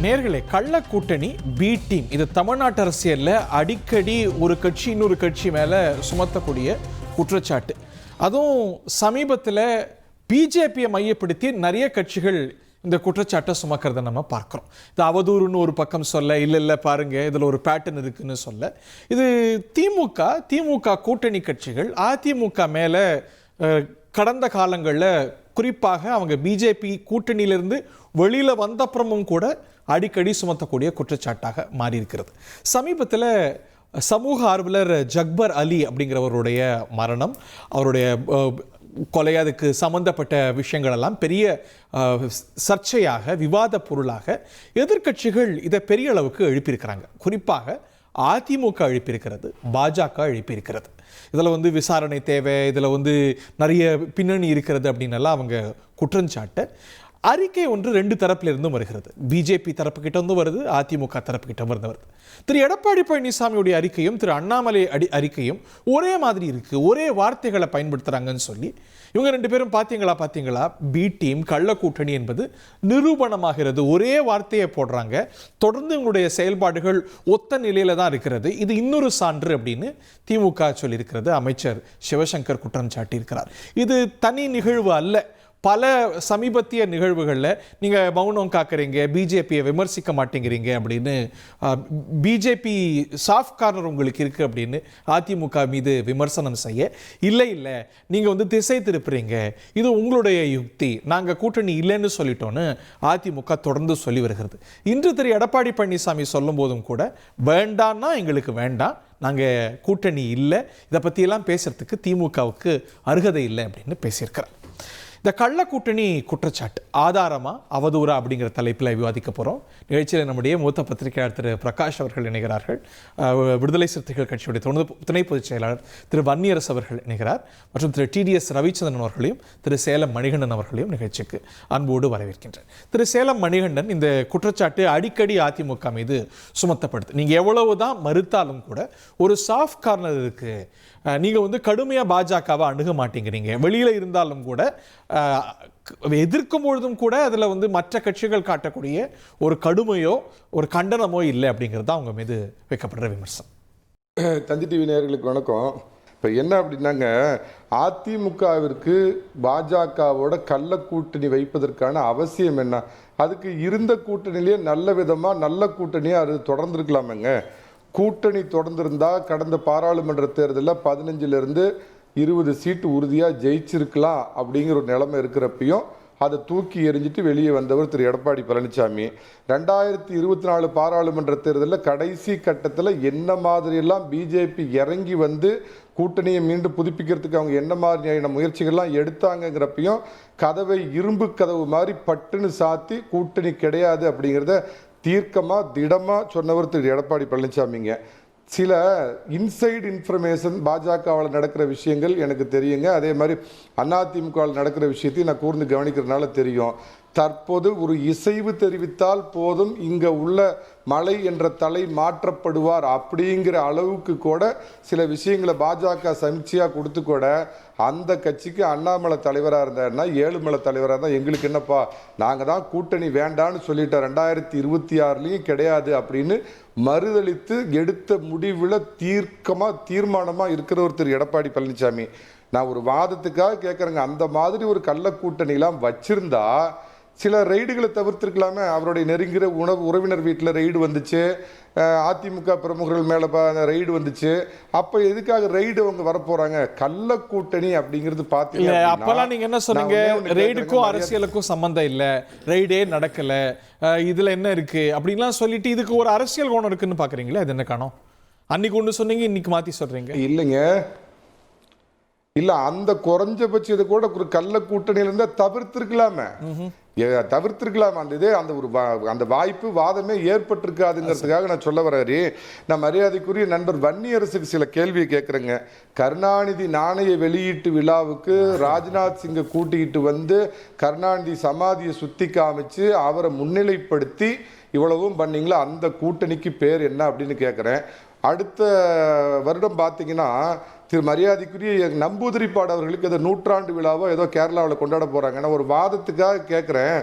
நேர்களே, கள்ள கூட்டணி, பி டீம், இது தமிழ்நாட்டு அரசியலில் அடிக்கடி ஒரு கட்சி இன்னொரு கட்சி மேலே சுமத்தக்கூடிய குற்றச்சாட்டு. அதுவும் சமீபத்தில் பிஜேபியை மையப்படுத்தி நிறைய கட்சிகள் இந்த குற்றச்சாட்டை சுமக்கிறத நம்ம பார்க்குறோம். இது அவதூறுன்னு ஒரு பக்கம் சொல்ல, இல்லை பாருங்கள் இதில் ஒரு பேட்டர்ன் இருக்குன்னு சொல்ல, இது திமுக கூட்டணி கட்சிகள் அதிமுக மேலே கடந்த காலங்களில் குறிப்பாக அவங்க பிஜேபி கூட்டணியிலிருந்து வெளியில் வந்தப்புறமும் கூட அடிக்கடி சுமத்தக்கூடிய குற்றச்சாட்டாக மாறியிருக்கிறது. சமீபத்தில் சமூக ஆர்வலர் ஜக்பர் அலி அப்படிங்கிறவருடைய மரணம், அவருடைய கொலை, அதுக்கு சம்பந்தப்பட்ட விஷயங்கள் எல்லாம் பெரிய சர்ச்சையாக, விவாத பொருளாக எதிர்க்கட்சிகள் இதை பெரிய அளவுக்கு எழுப்பியிருக்கிறாங்க. குறிப்பாக அதிமுக எழுப்பியிருக்கிறது, பாஜக எழுப்பியிருக்கிறது. இதில் விசாரணை தேவை, இதில் நிறைய பின்னணி இருக்கிறது அப்படின்னு எல்லாம் அவங்க குற்றஞ்சாட்ட அறிக்கை ஒன்று ரெண்டு தரப்பிலிருந்தும் வருகிறது. பிஜேபி தரப்பு கிட்ட வந்து வருது, அதிமுக தரப்பு கிட்ட வருது. திரு எடப்பாடி பழனிசாமியுடைய அறிக்கையும் திரு அண்ணாமலை அறிக்கையும் ஒரே மாதிரி இருக்கு, ஒரே வார்த்தைகளை பயன்படுத்துறாங்கன்னு சொல்லி இவங்க ரெண்டு பேரும் பார்த்தீங்களா பி டீம், கள்ள கூட்டணி என்பது நிரூபணமாகிறது. ஒரே வார்த்தையை போடுறாங்க, தொடர்ந்து இவங்களுடைய செயல்பாடுகள் ஒத்த நிலையில தான் இருக்கிறது. இது இன்னொரு சான்று அப்படின்னு திமுக சொல்லியிருக்கிறது. அமைச்சர் சிவசங்கர் குற்றம் சாட்டியிருக்கிறார். இது தனி நிகழ்வு அல்ல. பல சமீபத்திய நிகழ்வுகளில் நீங்கள் மௌனம் காக்கிறீங்க, பிஜேபியை விமர்சிக்க மாட்டேங்கிறீங்க அப்படின்னு, பிஜேபி சாஃப்ட் கார்னர் உங்களுக்கு இருக்குது அப்படின்னு அதிமுக மீது விமர்சனம் செய்ய, இல்லை நீங்கள் திசை திருப்புறீங்க, இது உங்களுடைய யுக்தி, நாங்கள் கூட்டணி இல்லைன்னு சொல்லிட்டோன்னு அதிமுக தொடர்ந்து சொல்லி வருகிறது. இன்று திரு எடப்பாடி பழனிசாமி சொல்லும் போதும் கூட வேண்டான்னா எங்களுக்கு வேண்டாம், நாங்கள் கூட்டணி இல்லை, இதை பற்றியெல்லாம் பேசுறதுக்கு திமுகவுக்கு அருகதை இல்லை அப்படின்னு பேசியிருக்கிறார். இந்த கள்ள கூட்டணி குற்றச்சாட்டு ஆதாரமா அவதூறா அப்படிங்கிற தலைப்பில் விவாதிக்க போகிறோம். நிகழ்ச்சியில் நம்முடைய மூத்த பத்திரிகையாளர் திரு பிரகாஷ் அவர்கள் இணைகிறார்கள். விடுதலை சிறுத்தைகள் கட்சியுடைய துணை பொதுச் செயலாளர் திரு வன்னியரசு அவர்கள் இணைகிறார். மற்றும் திரு TDS ரவிச்சந்திரன் அவர்களையும் திரு சேலம் மணிகண்டன் அவர்களையும் நிகழ்ச்சிக்கு அன்போடு வரவேற்கின்றேன். திரு சேலம் மணிகண்டன், இந்த குற்றச்சாட்டு அடிக்கடி அதிமுக மீது சுமத்தப்படுது. நீங்கள் எவ்வளவுதான் மறுத்தாலும் கூட ஒரு சாஃப்ட் கார்னர் இருக்கு, நீங்கள் கடுமையாக பாஜகவை அணுக மாட்டேங்கிறீங்க, வெளியில் இருந்தாலும் கூட எதிர்க்கும் பொழுதும் கூட அதில் மற்ற கட்சிகள் காட்டக்கூடிய ஒரு கடுமையோ ஒரு கண்டனமோ இல்லை அப்படிங்கிறது அவங்க மீது வைக்கப்படுற விமர்சனம். தந்தி டிவி நேயர்களுக்கு வணக்கம். இப்போ என்ன அப்படின்னாங்க, அதிமுகவிற்கு பாஜகவோட கள்ள கூட்டணி வைப்பதற்கான அவசியம் என்ன? அதுக்கு இருந்த கூட்டணியிலேயே நல்ல விதமாக நல்ல கூட்டணியாக அது தொடர்ந்துருக்கலாமேங்க. கூட்டணி தொடர்ந்திருந்தால் கடந்த பாராளுமன்ற தேர்தலில் 15லிருந்து 20 சீட்டு உறுதியாக ஜெயிச்சிருக்கலாம் அப்படிங்கிற ஒரு நிலைமை இருக்கிறப்பையும் அதை தூக்கி எறிஞ்சிட்டு வெளியே வந்தவர் திரு எடப்பாடி பழனிசாமி. 2024 பாராளுமன்ற தேர்தலில் கடைசி கட்டத்தில் என்ன மாதிரியெல்லாம் பிஜேபி இறங்கி வந்து கூட்டணியை மீண்டும் புதுப்பிக்கிறதுக்கு அவங்க என்ன மாதிரியான முயற்சிகள்லாம் எடுத்தாங்கங்கிறப்பையும் கதவை இரும்பு கதவு மாதிரி பட்டுன்னு சாத்தி கூட்டணி கிடையாது அப்படிங்கிறத தீர்க்கமாக திடமாக சொன்னவர் திரு எடப்பாடி பழனிசாமிங்க. சில இன்சைடு இன்ஃபர்மேஷன் பாஜகவில் நடக்கிற விஷயங்கள் எனக்கு தெரியுங்க. அதே மாதிரி அதிமுகவில் நடக்கிற விஷயத்தையும் நான் கூர்ந்து கவனிக்கிறதுனால தெரியும். தற்போது ஒரு இசைவு தெரிவித்தால் போதும் இங்கே உள்ள மலை என்ற தலை மாற்றப்படுவார் அப்படிங்கிற அளவுக்கு கூட சில விஷயங்களை பாஜக சமீட்சையாக கொடுத்து கூட அந்த கட்சிக்கு அண்ணாமலை தலைவராக இருந்தாருன்னா, ஏழுமலை தலைவராக இருந்தால் எங்களுக்கு என்னப்பா, நாங்கள் தான் கூட்டணி வேண்டான்னு சொல்லிட்டோம், 2026லையும் கிடையாது அப்படின்னு மறுதளித்து எடுத்த முடிவில் தீர்மானமாக இருக்கிறவர் திரு எடப்பாடி பழனிசாமி. நான் ஒரு வாதத்துக்காக கேட்குறேங்க, அந்த மாதிரி ஒரு கள்ள கூட்டணிலாம் வச்சிருந்தா சில ரெய்டுகளை தவிர்த்திருக்கலாமே. அவருடைய நெருங்கிற உறவினர் வீட்டில் ரெய்டு வந்துச்சு, அதிமுக பிரமுகர்கள் மேலே ரெய்டு வந்துச்சு. அப்போ எதுக்காக ரெய்டு அவங்க வரப்போறாங்க? கள்ள கூட்டணி அப்படிங்கிறது பார்த்தீங்க அப்பெல்லாம் நீங்க என்ன சொன்னீங்க, ரெய்டுக்கும் அரசியலுக்கும் சம்பந்தம் இல்லை, ரெய்டே நடக்கல, இதுல என்ன இருக்கு அப்படின்லாம் சொல்லிட்டு இதுக்கு ஒரு அரசியல் கோணம் இருக்குன்னு பாக்குறீங்களா? இது என்ன காணோம்? அன்னைக்கு ஒன்று சொன்னீங்க, இன்னைக்கு மாத்தி சொல்றீங்க. இல்லைங்க, இல்ல அந்த குறைஞ்சபட்சத்தை கூட ஒரு கள்ள கூட்டணியில இருந்தா தவிர்த்திருக்கலாமே. அந்த வாய்ப்பு வாதமே ஏற்பட்டிருக்காதுங்கிறதுக்காக நான் சொல்ல வர்றாரு. நான் மரியாதைக்குரிய நண்பர் வன்னியரசுக்கு சில கேள்வியை கேட்குறேங்க. கருணாநிதி நாணய வெளியீட்டு விழாவுக்கு ராஜ்நாத் சிங்கை கூட்டிகிட்டு வந்து கருணாநிதி சமாதியை சுத்தி காமிச்சு அவரை முன்னிலைப்படுத்தி இவ்வளவும் பண்ணீங்களா, அந்த கூட்டணிக்கு பேர் என்ன அப்படின்னு கேட்குறேன். அடுத்த வருடம் பார்த்தீங்கன்னா திரு மரியாதைக்குரிய நம்பூதிரிப்பாடு அவர்களுக்கு ஏதோ 100ஆண்டு விழாவோ ஏதோ கேரளாவில் கொண்டாட போகிறாங்க. நான் ஒரு வாதத்துக்காக கேட்குறேன்,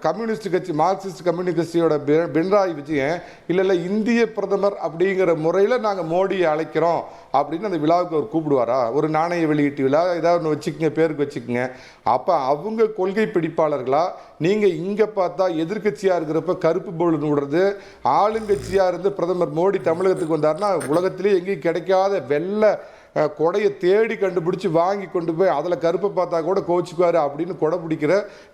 கம்யூனிஸ்ட் கட்சி மார்க்சிஸ்ட் கம்யூனிஸ்ட் கட்சியோட பினராயி விஜயன் இல்லை இந்திய பிரதமர் அப்படிங்கிற முறையில் நாங்கள் மோடியை அழைக்கிறோம் அப்படின்னு அந்த விழாவுக்கு அவர் கூப்பிடுவாரா? ஒரு நாணய வெளியீட்டு விழா ஏதாவது ஒன்று வச்சுக்கோங்க, பேருக்கு வச்சுக்கோங்க. அப்போ அவங்க கொள்கை பிடிப்பாளர்களா? நீங்கள் இங்கே பார்த்தா எதிர்கட்சியாக இருக்கிறப்ப கருப்பு பலூன் விடுறது, ஆளுங்கட்சியாக இருந்து பிரதமர் மோடி தமிழகத்துக்கு வந்தாருன்னா உலகத்திலேயே எங்கேயும் கிடைக்காத வெள்ளை கொடையை தேடி கண்டுபிடிச்சி வாங்கி கொண்டு போய் அதில் கருப்பை பார்த்தா கூட கோச்சுக்குவார் அப்படின்னு கொடை பிடிக்கிற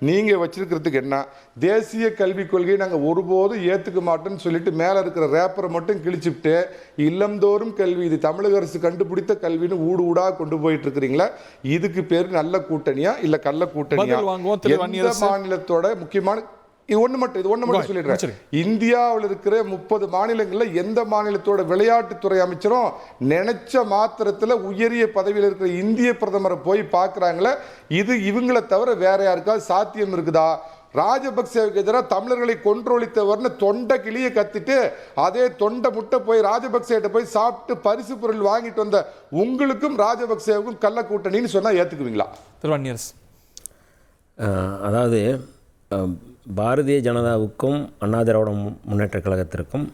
நீங்கள் வச்சிருக்கிறதுக்கு என்ன? தேசிய கல்விக் கொள்கையை நாங்கள் ஒருபோதும் ஏற்றுக்க மாட்டோம்னு சொல்லிட்டு மேலே இருக்கிற ரேப்பரை மட்டும் கிழிச்சுட்டு இல்லந்தோறும் கல்வி, இது தமிழக அரசு கண்டுபிடித்த கல்வின்னு ஊடாக கொண்டு போயிட்டு இருக்கிறீங்களா? இதுக்கு பேர் நல்ல கூட்டணியா இல்லை கள்ள கூட்டணியா? எந்த மாநிலத்தோட முக்கியமான இது ஒன்று மட்டும் சொல்லிடுறேன். இந்தியாவில் இருக்கிற 30 மாநிலங்களில் எந்த மாநிலத்தோட விளையாட்டுத்துறை அமைச்சரும் நினைச்ச மாத்திரத்தில் உயரிய பதவியில் இருக்கிற இந்திய பிரதமரை போய் பார்க்குறாங்களே, இது இவங்களை தவிர வேற யாருக்காவது சாத்தியம் இருக்குதா? ராஜபக்சேவுக்கு எதிராக தமிழர்களை கொன்றொழித்தவர்னு தொண்டை கிளியை கத்திட்டு அதே தொண்டை முட்டை போய் ராஜபக்சேட்ட போய் சாப்பிட்டு பரிசு பொருள் வாங்கிட்டு வந்த உங்களுக்கும் ராஜபக்சேவுக்கும் கள்ள கூட்டணின்னு சொன்னால் ஏற்றுக்குவீங்களா? அதாவது பாரதிய ஜனதாவுக்கும் அண்ணா திராவிட முன்னேற்ற கழகத்திற்கும்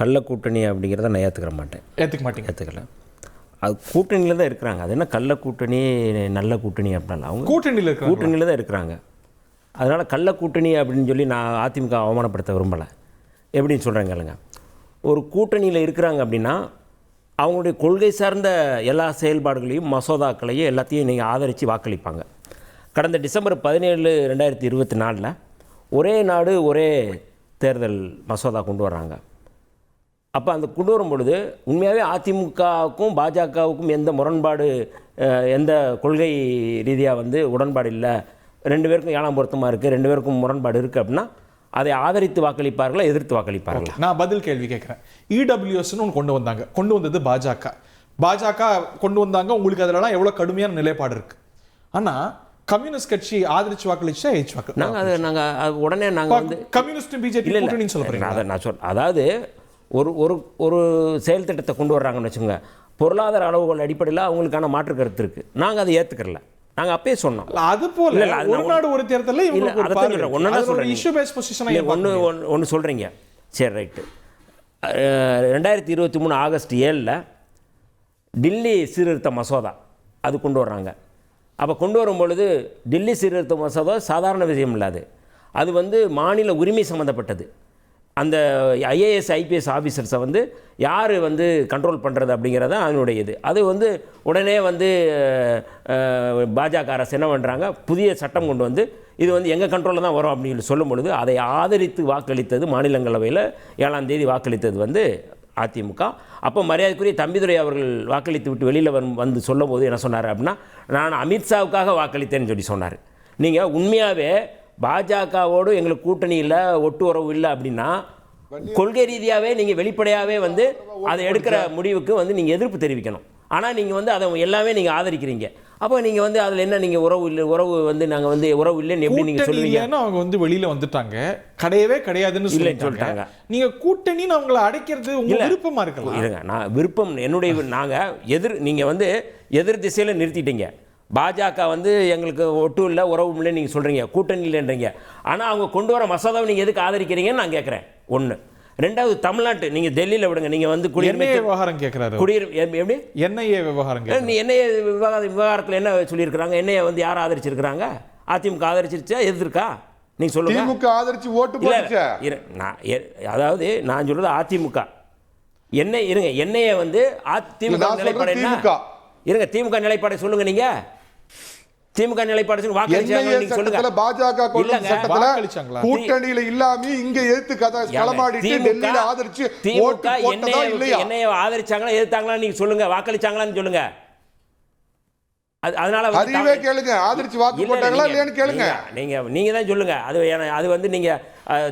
கள்ள கூட்டணி அப்படிங்கிறத நான் ஏற்றுக்க மாட்டேன். ஏற்றுக்கல. அது கூட்டணியில் தான் இருக்கிறாங்க. அது என்ன கள்ள கூட்டணி நல்ல கூட்டணி அப்படின்னா அவங்க கூட்டணியில் தான் இருக்கிறாங்க. அதனால் கள்ள கூட்டணி அப்படின்னு சொல்லி நான் அதிமுக அவமானப்படுத்த விரும்பலை. எப்படின்னு சொல்கிறேங்க இல்லைங்க, ஒரு கூட்டணியில் இருக்கிறாங்க அப்படின்னா அவங்களுடைய கொள்கை சார்ந்த எல்லா செயல்பாடுகளையும் மசோதாக்களையும் எல்லாத்தையும் நீங்கள் ஆதரித்து வாக்களிப்பாங்க. கடந்த டிசம்பர் 17, 2024 ஒரே நாடு ஒரே தேர்தல் மசோதா கொண்டு வர்றாங்க. அப்போ அந்த கொண்டு வரும் பொழுது உண்மையாகவே அதிமுகவுக்கும் பாஜகவுக்கும் எந்த முரண்பாடு, எந்த கொள்கை ரீதியாக உடன்பாடு இல்லை, 2 பேருக்கும் ஏழாம் பொருத்தமாக இருக்குது, 2 பேருக்கும் முரண்பாடு இருக்குது அப்படின்னா அதை ஆதரித்து வாக்களிப்பார்களா, எதிர்த்து வாக்களிப்பார்களா? நான் பதில் கேள்வி கேட்குறேன். இடபிள்யூஎஸ்ன்னு ஒன்று கொண்டு வந்தது பாஜக கொண்டு வந்தாங்க. உங்களுக்கு அதிலலாம் எவ்வளோ கடுமையான நிலைப்பாடு இருக்குது. ஆனால் கம்யூனிஸ்ட் கட்சி ஆதரிச்சு வாக்களிச்சா ஏச்சு வாக்கு நாங்கள் உடனே நாங்கள் கம்யூனிஸ்ட் பிஜேபி கூட்டணின்னு சொல்ல போறீங்க. அதை நான் அதாவது ஒரு செயல் திட்டத்தை கொண்டு வர்றாங்கன்னு வச்சுக்கோங்க, பொருளாதார அளவுகள் அடிப்படையில் அவங்களுக்கான மாற்று கருத்து இருக்குது. நாங்கள் அதை ஏற்றுக்கல. நாங்கள் அப்பயே சொன்னோம். அது போல ஒரு நாடு ஒரு தேர்தலில் ஒன்று சொல்கிறீங்க. சரி, ரைட்டு. 2023 ஆகஸ்ட் 7 டில்லி சீர்திருத்த மசோதா அது கொண்டு வர்றாங்க. அப்போ கொண்டு வரும் பொழுது டில்லி சீர்திருத்த மசோதா சாதாரண விஷயம் இல்லாது, அது மாநில உரிமை சம்மந்தப்பட்டது. அந்த ஐஏஎஸ் ஐபிஎஸ் ஆஃபீஸர்ஸை யார் கண்ட்ரோல் பண்ணுறது அப்படிங்கிறத அதனுடைய இது. அது உடனே பாஜக அரசு என்ன பண்ணுறாங்க, புதிய சட்டம் கொண்டு இது எங்கள் கண்ட்ரோலில் தான் வரும் அப்படின்னு சொல்லும் பொழுது அதை ஆதரித்து வாக்களித்தது மாநிலங்களவையில் 7ஆம் தேதி வாக்களித்தது அதிமுக. அப்போ மரியாதைக்குரிய தம்பிதுரை அவர்கள் வாக்களித்து விட்டு வெளியில் சொல்லும் போது என்ன சொன்னார் அப்படின்னா, நான் அமித்ஷாவுக்காக வாக்களித்தேன்னு சொல்லி சொன்னார். நீங்கள் உண்மையாகவே பாஜகவோடு எங்களுக்கு கூட்டணி இல்லை, ஒட்டு உறவு இல்லை அப்படின்னா கொள்கை ரீதியாகவே நீங்கள் வெளிப்படையாகவே அதை எடுக்கிற முடிவுக்கு நீங்கள் எதிர்ப்பு தெரிவிக்கணும். ஆனால் நீங்கள் அதை எல்லாமே நீங்கள் ஆதரிக்கிறீங்க. அப்போ நீங்கள் அதில் என்ன நீங்கள் உறவு இல்லை, உறவு நாங்கள் உறவு இல்லைன்னு எப்படி நீங்கள் சொல்லுவீங்க? அவங்க வெளியில் வந்துட்டாங்க, கிடையவே கிடையாதுன்னு சொல்லிட்டாங்க. நீங்கள் கூட்டணின்னு அவங்கள அடைக்கிறது உங்கள் விருப்பமாக இருக்கலாம். இருங்க, நான் விருப்பம் என்னுடைய, நாங்கள் நீங்கள் எதிர் திசையில் நிறுத்திட்டீங்க. பாஜக எங்களுக்கு ஒட்டு இல்லை, உறவு இல்லைன்னு நீங்கள் சொல்கிறீங்க, கூட்டணி இல்லைன்றீங்க. ஆனால் அவங்க கொண்டு வர மசோதாவை நீங்கள் எதுக்கு ஆதரிக்கிறீங்கன்னு நான் கேட்குறேன். ஒன்று. ரெண்டாவது, தமிழ்நாட்டு நீங்கள் டெல்லியில் விடுங்க, நீங்கள் குடியுரிமை விவகாரம் கேட்குறாரு. எப்படி என்ஐஏ விவகாரம், என்ஐஏ விவகாரத்தில் என்ன சொல்லியிருக்கிறாங்க? என்ஐஏ யார் ஆதரிச்சிருக்கிறாங்க? அதிமுக ஆதரிச்சிருச்சா, எதிர்க்கா? நீங்கள் சொல்லுங்க. திமுக ஆதரிச்சு ஓட்டு போட்டுச்சா? அதாவது நான் சொல்கிறது அதிமுக இருங்க, என்ஐஏ அதிமுக நிலைப்பாடு என்ன? இருங்க, திமுக நிலைப்பாடை சொல்லுங்க. நீங்கள் திமுக நிலைப்பாடு சொல்லுங்க. பாஜக கூட்டணியில இல்லாம இங்க எதிர்த்து களமாடிட்டு டெல்லியில ஆதரிச்சு திமுக என்னைய ஆதரிச்சாங்களா எதிர்த்தாங்களா நீங்க சொல்லுங்க, வாக்களிச்சாங்களான்னு சொல்லுங்க. அதனால அறிவே கேளுங்க, ஆதரிச்சு வாக்கு போட்டாங்களா இல்லையான்னு கேளுங்க. நீங்க தான் சொல்லுங்க. அது நீங்க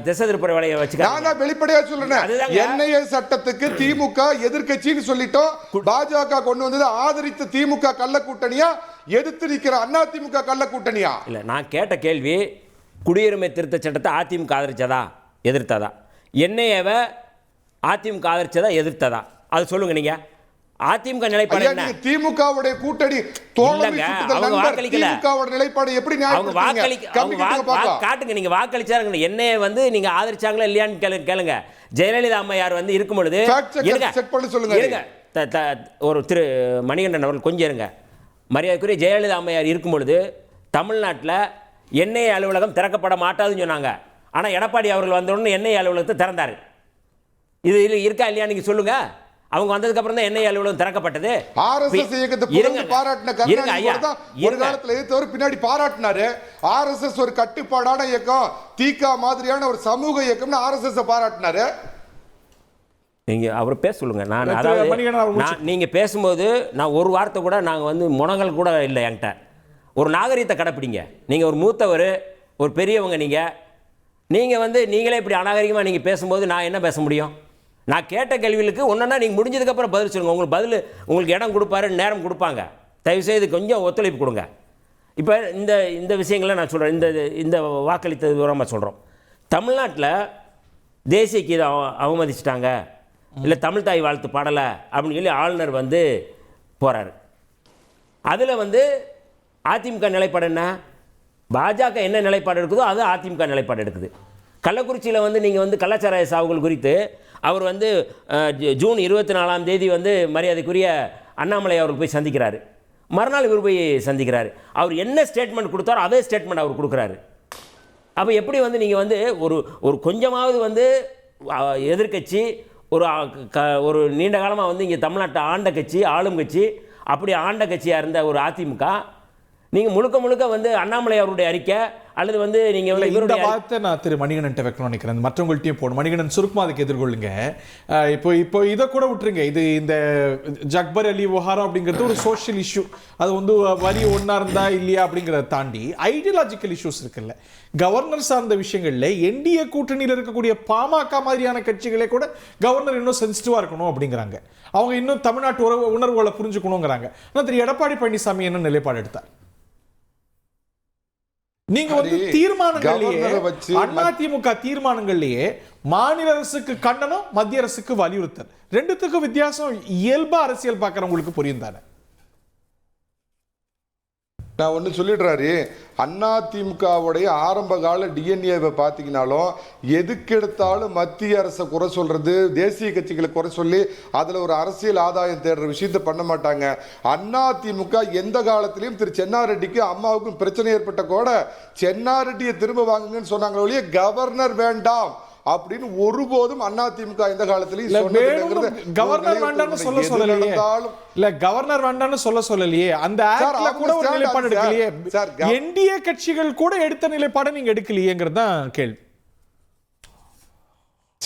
திசை திருப்புற வேலையை வச்சுக்க. நான் வெளிப்படையா சொல்றேன், என்ஐஏ சட்டத்துக்கு திமுக எதிர்க்கட்சின்னு சொல்லிட்டோம். பாஜக கொண்டு வந்தது ஆதரித்த திமுக கள்ள கூட்டணியா, எதிர்த்து நிற்கிற அதிமுக கள்ள கூட்டணியா? இல்ல, நான் கேட்ட கேள்வி குடியுரிமை திருத்த சட்டத்தை அதிமுக ஆதரிச்சதா எதிர்த்ததா? என்ஐஏவை அதிமுக ஆதரிச்சதா எதிர்த்ததா? அது சொல்லுங்க. நீங்க அதிமுக நிலைப்பாடு என்ன? திமுகவுடைய கூட்டணி தோழமை சுட்டுதல் நண்பர் திமுகவோட நிலைப்பாடு எப்படி நியாயப்படுத்துறீங்க? காட்டுங்க, நீங்க வாக்களிச்சாருங்க. என்னைய வந்து நீங்க ஆதரிச்சாங்களா இல்லையான்னு கேளுங்க. ஜெயலலிதா அம்மையார் வந்து இருக்கும் பொழுது ஒரு திரு மணிகண்டன் அவர்கள் கொஞ்சம் இருங்க. மரியாதைக்குரிய ஜெயலலிதா அம்மையார் இருக்கும் பொழுது தமிழ்நாட்டில் என்ஐஏ அலுவலகம் திறக்கப்பட மாட்டாதுன்னு சொன்னாங்க. ஆனால் எடப்பாடி அவர்கள் வந்தவுடனே என்ஐஏ அலுவலகத்தை திறந்தார். இது இருக்கா இல்லையா நீங்க சொல்லுங்க. அவங்க வந்ததுக்கு அப்புறம் தான் என்ஐஏ அலுவலகம் திறக்கப்பட்டது. ஆர்எஸ்எஸ் இயக்கத்தை புகழ்ந்து பாராட்டின கருணாநிதி தான் ஒரு காலத்துல எதிர்த்தவர் பின்னாடி பாராட்டினாரு. ஆர்எஸ்எஸ் ஒரு கட்டுப்பாடான இயக்கம், தீகா மாதிரியான ஒரு சமூக இயக்கம்னு ஆர்எஸ்எஸ் பாராட்டினாரு. நீங்க அவர் பேச சொல்லுங்க. நான் அதாவது நீங்க பேசும்போது நான் ஒரு வார்த்தை கூட நாங்கள் வந்து முனங்கள் கூட இல்லை என்கிட்ட. ஒரு நாகரிகத்தை கடைப்பிடிங்க. நீங்கள் ஒரு மூத்தவர், ஒரு பெரியவங்க, நீங்கள் வந்து நீங்களே இப்படி அநாகரிகமாக நீங்கள் பேசும்போது நான் என்ன பேச முடியும்? நான் கேட்ட கேள்விகளுக்கு ஒன்றா நீங்கள் முடிஞ்சதுக்கப்புறம் பதில் சொல்லுங்கள். உங்களுக்கு இடம் கொடுப்பாரு, நேரம் கொடுப்பாங்க. தயவுசெய்து கொஞ்சம் ஒத்துழைப்பு கொடுங்க. இப்போ இந்த விஷயங்களை நான் சொல்கிறேன். இந்த வாக்களித்தது விவரமாக சொல்கிறோம். தமிழ்நாட்டில் தேசிய கீதம் அவமதிச்சிட்டாங்க, இல்லை தமிழ் தாய் வாழ்த்து பாடலை அப்படின்னு சொல்லி ஆளுநர் வந்து போகிறாரு. அதில் வந்து அதிமுக நிலைப்பாடு என்ன? பாஜக என்ன நிலைப்பாடு இருக்குதோ அது அதிமுக நிலைப்பாடு எடுக்குது. கள்ளக்குறிச்சியில் வந்து நீங்கள் வந்து கள்ளச்சாராய சாவுகள் குறித்து அவர் வந்து ஜூன் 24 வந்து மரியாதைக்குரிய அண்ணாமலை அவருக்கு போய் சந்திக்கிறாரு. மறுநாள் இவர் போய் சந்திக்கிறாரு. அவர் என்ன ஸ்டேட்மெண்ட் கொடுத்தாரோ அதே ஸ்டேட்மெண்ட் அவர் கொடுக்குறாரு. அப்போ எப்படி வந்து நீங்கள் வந்து ஒரு கொஞ்சமாவது வந்து எதிர்க்கட்சி ஒரு நீண்ட காலமாக வந்து இங்கே தமிழ்நாட்டை ஆண்ட கட்சி, ஆளும் கட்சி, அப்படி ஆண்ட கட்சியாக இருந்த ஒரு அதிமுக நீங்கள் முழுக்க வந்து அண்ணாமலை அவருடைய அறிக்கை அல்லது வந்து நீங்கள் வந்து இந்த வார்த்தை நான் திரு மணிகண்டன் வைக்கணும்னு நினைக்கிறேன். மற்றவங்கள்ட்டையும் போகணும். மணிகண்டன் சுருக்கமாக அதுக்கு எதிர்கொள்ளுங்க. இப்போ இதை கூட விட்டுருங்க. இந்த ஜக்பர் அலி விவகாரம் அப்படிங்கிறது ஒரு சோஷியல் இஷ்யூ. அது வந்து வரி ஒன்றா இருந்தா இல்லையா அப்படிங்கிறத தாண்டி ஐடியாலஜிக்கல் இஷ்யூஸ் இருக்குல்ல. கவர்னர் சார்ந்த விஷயங்கள்ல என்டிஏ கூட்டணியில் இருக்கக்கூடிய பாமக மாதிரியான கட்சிகளே கூட கவர்னர் இன்னும் சென்சிட்டிவா இருக்கணும் அப்படிங்கிறாங்க. அவங்க இன்னும் தமிழ்நாட்டு உணர்வுகளை புரிஞ்சுக்கணுங்கிறாங்க. ஆனால் திரு எடப்பாடி பழனிசாமி என்ன நிலைப்பாடு எடுத்தார்? நீங்க வந்து தீர்மானங்கள்லயே அதிமுக தீர்மானங்கள்லயே மாநில அரசுக்கு கண்டனம், மத்திய அரசுக்கு வலியுறுத்தல், ரெண்டுத்துக்கும் வித்தியாசம் இயல்பா அரசியல் பார்க்கறவங்களுக்கு புரியும் தானே? நான் ஒன்று சொல்லிடுறாரு. அதிமுகவுடைய ஆரம்ப கால டிஎன்ஏவை பார்த்தீங்கன்னாலும் எதுக்கெடுத்தாலும் மத்திய அரசை குறை சொல்றது, தேசிய கட்சிகளை குறை சொல்லி அதில் ஒரு அரசியல் ஆதாயம் தேடுற விஷயத்தை பண்ண மாட்டாங்க. அதிமுக எந்த காலத்திலையும் திரு சென்னாரெட்டிக்கு அம்மாவுக்கும் பிரச்சனை ஏற்பட்ட கூட சென்னாரெட்டியை திரும்ப வாங்குங்கன்னு சொன்னாங்களே ஒழிய கவர்னர் வேண்டாம் அப்படின்னு ஒருபோதும் அதிமுக இந்த காலத்திலேயே கவர்னர் வேண்டாம்னு சொல்ல சொல்லலையே. இல்ல கவர்னர் வேண்டாம்னு சொல்ல சொல்லலையே. அந்த ஆக்ட்ல கூட ஒரு நிலைப்பாடு எடுக்கலையே. என்டிஏ கட்சிகள் கூட எடுத்த நிலைப்பாடு நீங்க எடுக்கலையேங்கிறது தான் கேள்வி.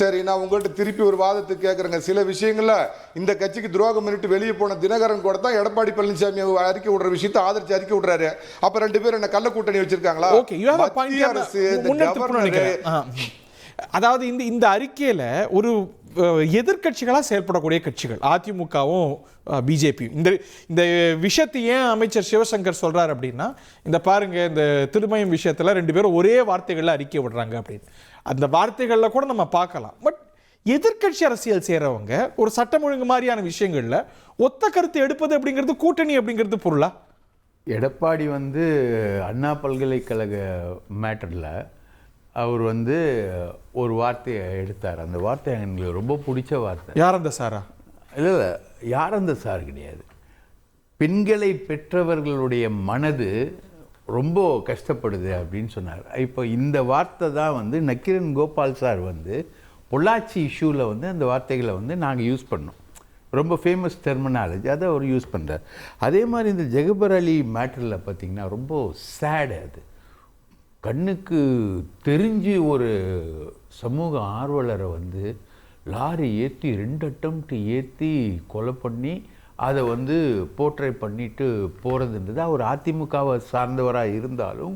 சரி, நான் உங்கள்கிட்ட திருப்பி ஒரு வாதத்துக்கு கேட்குறேங்க. சில விஷயங்கள்ல இந்த கட்சிக்கு துரோகம் பண்ணிட்டு வெளியே போன தினகரன் கூட தான் எடப்பாடி பழனிசாமி அறிக்கை விடுற விஷயத்தை ஆதரிச்சு அறிக்கை விடுறாரு. அப்ப 2 பேரும் என்ன கள்ள கூட்டணி வச்சிருக்காங்களா? மத்திய அரசு அதாவது இந்த அறிக்கையில ஒரு எதிர்கட்சிகளா செயல்படக்கூடிய கட்சிகள் அதிமுகவும் பிஜேபியும் இந்த விஷயத்தை ஏன் அமைச்சர் சிவசங்கர் சொல்றாரு அப்படின்னா, இந்த பாருங்க இந்த திருமயம் விஷயத்துல 2 பேரும் ஒரே வார்த்தைகள்ல அறிக்கை விடுறாங்க அப்படின்னு. அந்த வார்த்தைகள்ல கூட நம்ம பார்க்கலாம். பட் எதிர்கட்சி அரசியல் செய்யறவங்க ஒரு சட்டம் ஒழுங்கு மாதிரியான விஷயங்கள்ல ஒத்த கருத்து எடுப்பது அப்படிங்கிறது கூட்டணி அப்படிங்கிறது பொருளா? எடப்பாடி வந்து அண்ணா பல்கலைக்கழக மேட்டர்ல அவர் வந்து ஒரு வார்த்தையை எடுத்தார். அந்த வார்த்தை எங்களுக்கு ரொம்ப பிடிச்ச வார்த்தை. யார் அந்த சாரா? இல்லை, யார் அந்த சார் கிடையாது. பெண்களை பெற்றவர்களுடைய மனது ரொம்ப கஷ்டப்படுது அப்படின்னு சொன்னார். இப்போ இந்த வார்த்தை தான் வந்து நக்கீரன் கோபால் சார் வந்து பொள்ளாச்சி இஷ்யூவில் வந்து அந்த வார்த்தைகளை வந்து நாங்கள் யூஸ் பண்ணோம். ரொம்ப ஃபேமஸ் டெர்மினாலஜி, அதை அவர் யூஸ் பண்ணுறார். அதே மாதிரி இந்த ஜெகபர் அலி மேட்டரில் பார்த்திங்கன்னா ரொம்ப சேடு. அது கண்ணுக்கு தெரிஞ்சு ஒரு சமூக ஆர்வலரை வந்து லாரி ஏற்றி 2 அட்டம்ப்ட் ஏற்றி கொலை பண்ணி அதை வந்து போர்ட்ரை பண்ணிட்டு போகிறதுன்றது, அவர் அதிமுகவை சார்ந்தவராக இருந்தாலும்